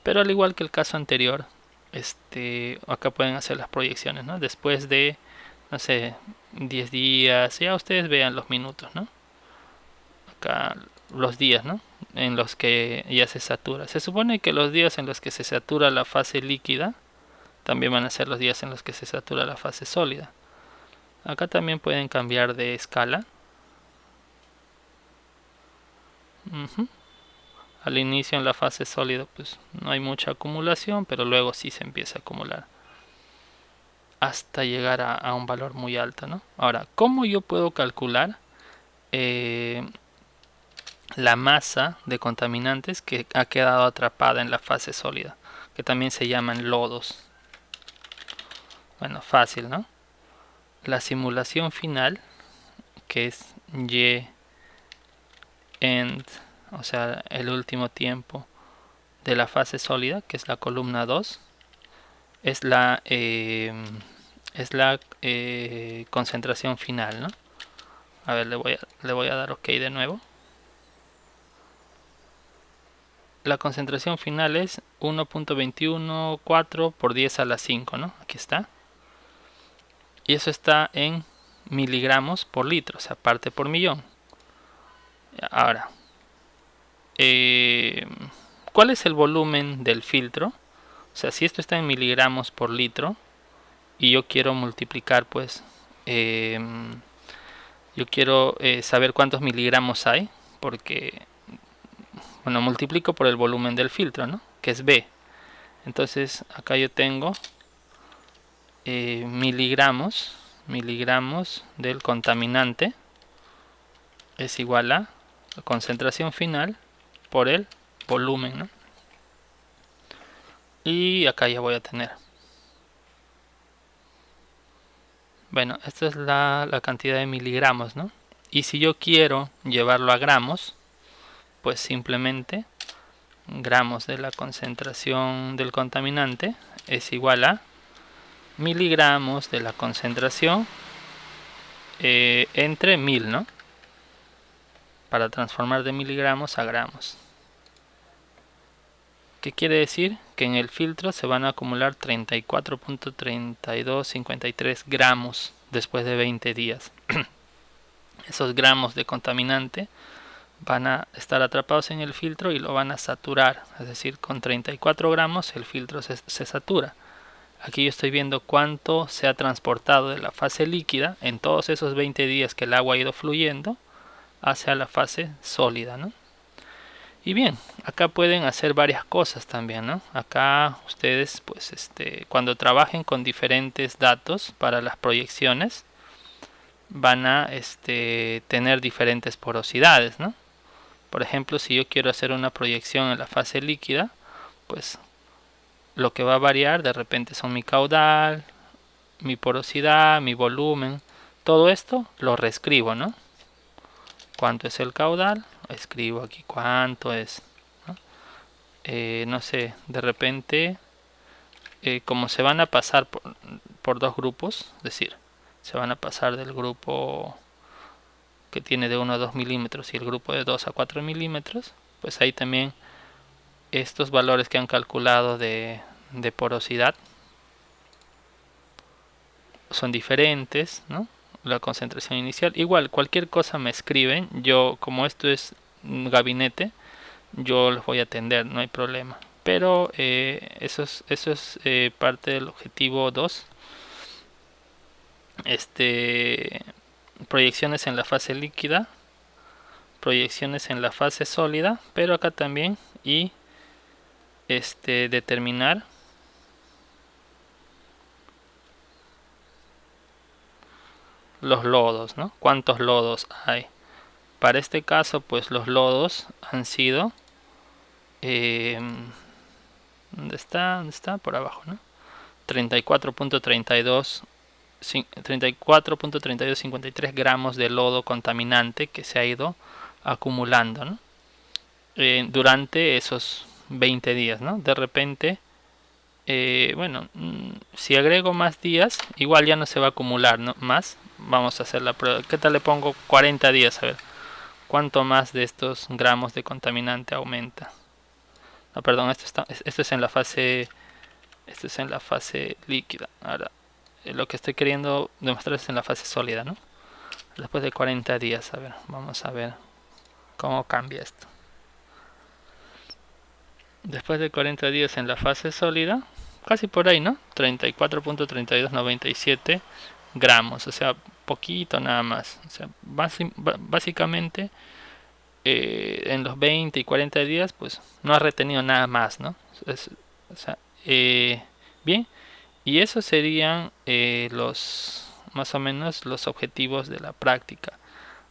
Pero al igual que el caso anterior, acá pueden hacer las proyecciones, ¿no? Después de, no sé, 10 días, ya ustedes vean los minutos, ¿no? Acá los días, ¿no? En los que ya se satura. Se supone que los días en los que se satura la fase líquida también van a ser los días en los que se satura la fase sólida. Acá también pueden cambiar de escala. Al inicio en la fase sólida pues no hay mucha acumulación, pero luego sí se empieza a acumular hasta llegar a un valor muy alto, ¿no? Ahora, ¿cómo yo puedo calcular la masa de contaminantes que ha quedado atrapada en la fase sólida, que también se llaman lodos? Bueno, fácil, ¿no? La simulación final, que es y end, o sea, el último tiempo de la fase sólida, que es la columna 2, es la concentración final, ¿no? A ver, le voy a dar OK de nuevo. La concentración final es 1.214 por 10 a la 5, ¿no? Aquí está. Y eso está en miligramos por litro, o sea, parte por millón. Ahora, ¿cuál es el volumen del filtro? O sea, si esto está en miligramos por litro y yo quiero multiplicar, pues, yo quiero saber cuántos miligramos hay, porque, bueno, multiplico por el volumen del filtro, ¿no? Que es B. Entonces, acá yo tengo miligramos del contaminante es igual a la concentración final por el volumen, ¿no? Y acá ya voy a tener, bueno, esta es la cantidad de miligramos, ¿no? Y si yo quiero llevarlo a gramos, pues simplemente gramos de la concentración del contaminante es igual a miligramos de la concentración entre 1000, ¿no? Para transformar de miligramos a gramos. ¿Qué quiere decir? Que en el filtro se van a acumular 34.3253 gramos después de 20 días. Esos gramos de contaminante van a estar atrapados en el filtro y lo van a saturar. Es decir, con 34 gramos el filtro se satura. Aquí yo estoy viendo cuánto se ha transportado de la fase líquida en todos esos 20 días que el agua ha ido fluyendo hacia la fase sólida, ¿no? Y bien, acá pueden hacer varias cosas también, ¿no? Acá ustedes, pues, cuando trabajen con diferentes datos para las proyecciones, van a tener diferentes porosidades, ¿no? Por ejemplo, si yo quiero hacer una proyección en la fase líquida, pues lo que va a variar de repente son mi caudal, mi porosidad, mi volumen. Todo esto lo reescribo, ¿no? ¿Cuánto es el caudal? Escribo aquí cuánto es, ¿no? No sé, de repente, como se van a pasar por dos grupos, es decir, se van a pasar del grupo que tiene de 1 a 2 milímetros y el grupo de 2 a 4 milímetros, pues ahí también estos valores que han calculado de porosidad son diferentes, ¿no? La concentración inicial, igual cualquier cosa me escriben, yo como esto es un gabinete, yo los voy a atender, no hay problema. Pero eso es parte del objetivo 2, Proyecciones en la fase líquida, proyecciones en la fase sólida, pero acá también, y determinar los lodos, ¿no? ¿Cuántos lodos hay? Para este caso, pues los lodos han sido, ¿dónde está? ¿Dónde está? Por abajo, ¿no? 34.32 34.3253 gramos de lodo contaminante que se ha ido acumulando, ¿no? Durante esos 20 días, ¿no? De repente, bueno, si agrego más días, igual ya no se va a acumular, ¿no? Más, vamos a hacer la prueba. ¿Qué tal le pongo 40 días? A ver, ¿cuánto más de estos gramos de contaminante aumenta? No, perdón, esto es en la fase, esto es en la fase líquida. Ahora, lo que estoy queriendo demostrar es en la fase sólida, ¿no? Después de 40 días, a ver, vamos a ver cómo cambia esto. Después de 40 días en la fase sólida, casi por ahí, ¿no? 34.3297 gramos, o sea, poquito nada más. O sea, básicamente en los 20 y 40 días, pues no ha retenido nada más, ¿no? O sea, bien, y esos serían los más o menos los objetivos de la práctica.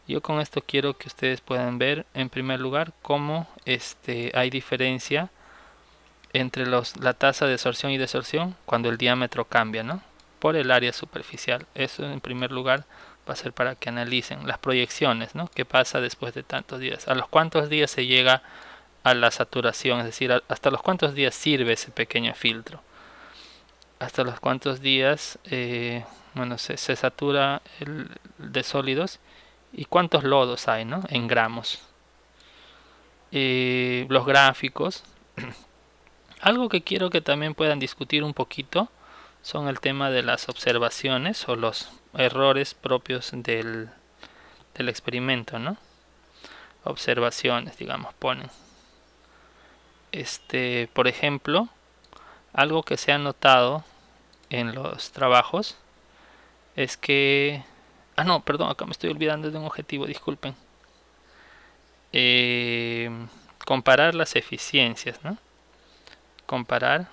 Yo con esto quiero que ustedes puedan ver en primer lugar cómo hay diferencia entre la tasa de absorción y desorción cuando el diámetro cambia, ¿no? Por el área superficial. Eso en primer lugar va a ser para que analicen las proyecciones, ¿no? ¿Qué pasa después de tantos días? ¿A los cuántos días se llega a la saturación? Es decir, hasta los cuántos días sirve ese pequeño filtro. Hasta los cuántos días bueno, se satura el de sólidos y cuántos lodos hay, ¿no? En gramos. Los gráficos. Algo que quiero que también puedan discutir un poquito son el tema de las observaciones o los errores propios del experimento, ¿no? Observaciones, digamos, ponen. Por ejemplo, algo que se ha notado en los trabajos es que... Ah, no, perdón, acá me estoy olvidando de un objetivo, disculpen. Comparar las eficiencias, ¿no? Comparar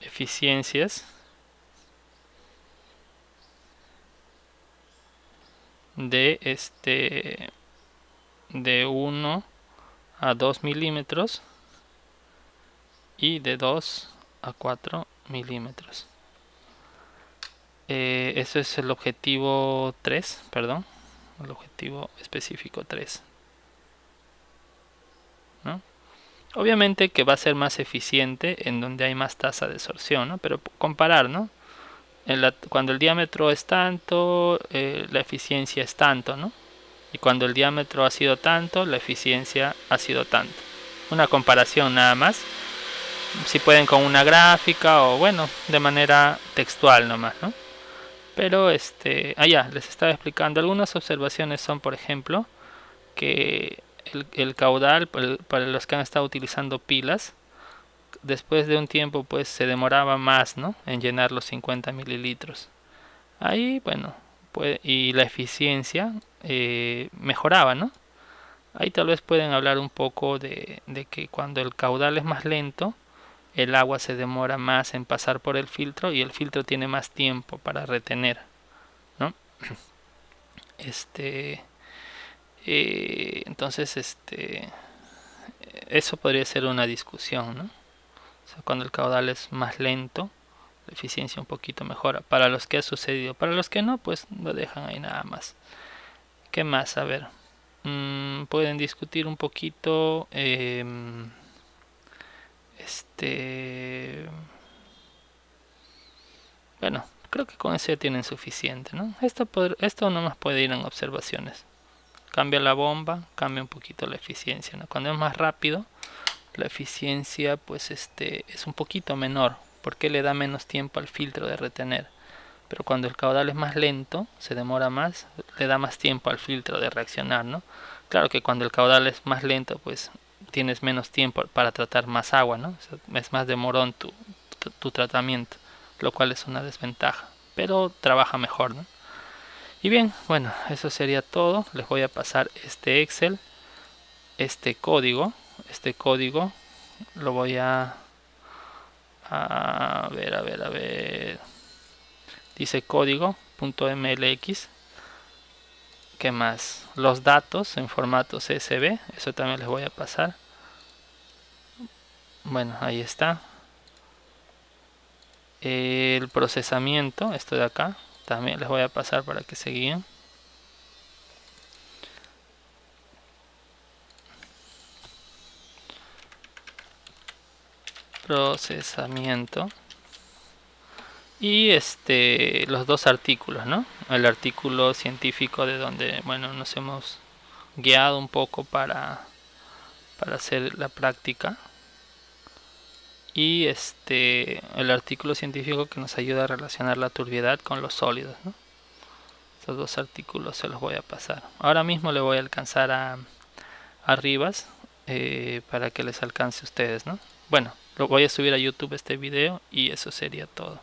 eficiencias de de 1 a 2 milímetros y de 2 a 4 milímetros. Eso es el objetivo 3, perdón, el objetivo específico 3, ¿no? Obviamente que va a ser más eficiente en donde hay más tasa de absorción, ¿no? Pero comparar, ¿no? Cuando el diámetro es tanto, la eficiencia es tanto, ¿no? Y cuando el diámetro ha sido tanto, la eficiencia ha sido tanto. Una comparación nada más. Si pueden con una gráfica o bueno, de manera textual nomás, ¿no? Pero ya, les estaba explicando. Algunas observaciones son, por ejemplo, que el caudal, para los que han estado utilizando pilas, después de un tiempo pues se demoraba más, ¿no? En llenar los 50 mililitros. Ahí, bueno, y la eficiencia mejoraba, ¿no? Ahí tal vez pueden hablar un poco de que cuando el caudal es más lento, el agua se demora más en pasar por el filtro y el filtro tiene más tiempo para retener, ¿no? Entonces, eso podría ser una discusión, ¿no? O sea, cuando el caudal es más lento, la eficiencia un poquito mejora. Para los que ha sucedido, para los que no, pues lo dejan ahí nada más. ¿Qué más? A ver, pueden discutir un poquito. Bueno, creo que con eso ya tienen suficiente, ¿no? Esto nomás puede ir en observaciones. Cambia la bomba, cambia un poquito la eficiencia, ¿no? Cuando es más rápido, la eficiencia pues es un poquito menor, porque le da menos tiempo al filtro de retener. Pero cuando el caudal es más lento, se demora más, le da más tiempo al filtro de reaccionar, ¿no? Claro que cuando el caudal es más lento, pues tienes menos tiempo para tratar más agua, ¿no? O sea, es más demorón tu tratamiento. lo cual es una desventaja, pero trabaja mejor, ¿no? Y bien, bueno, eso sería todo. Les voy a pasar este Excel, este código lo voy a ver, dice código.mlx. ¿Qué más? Los datos en formato CSV, eso también les voy a pasar. Bueno, ahí está. El procesamiento, esto de acá, también les voy a pasar para que se guíen. Procesamiento. Y los dos artículos, ¿no? El artículo científico de donde, bueno, nos hemos guiado un poco para hacer la práctica. Y el artículo científico que nos ayuda a relacionar la turbiedad con los sólidos, ¿no? Estos dos artículos se los voy a pasar. Ahora mismo le voy a alcanzar a Rivas para que les alcance a ustedes, ¿no? Bueno, lo voy a subir a YouTube este video y eso sería todo.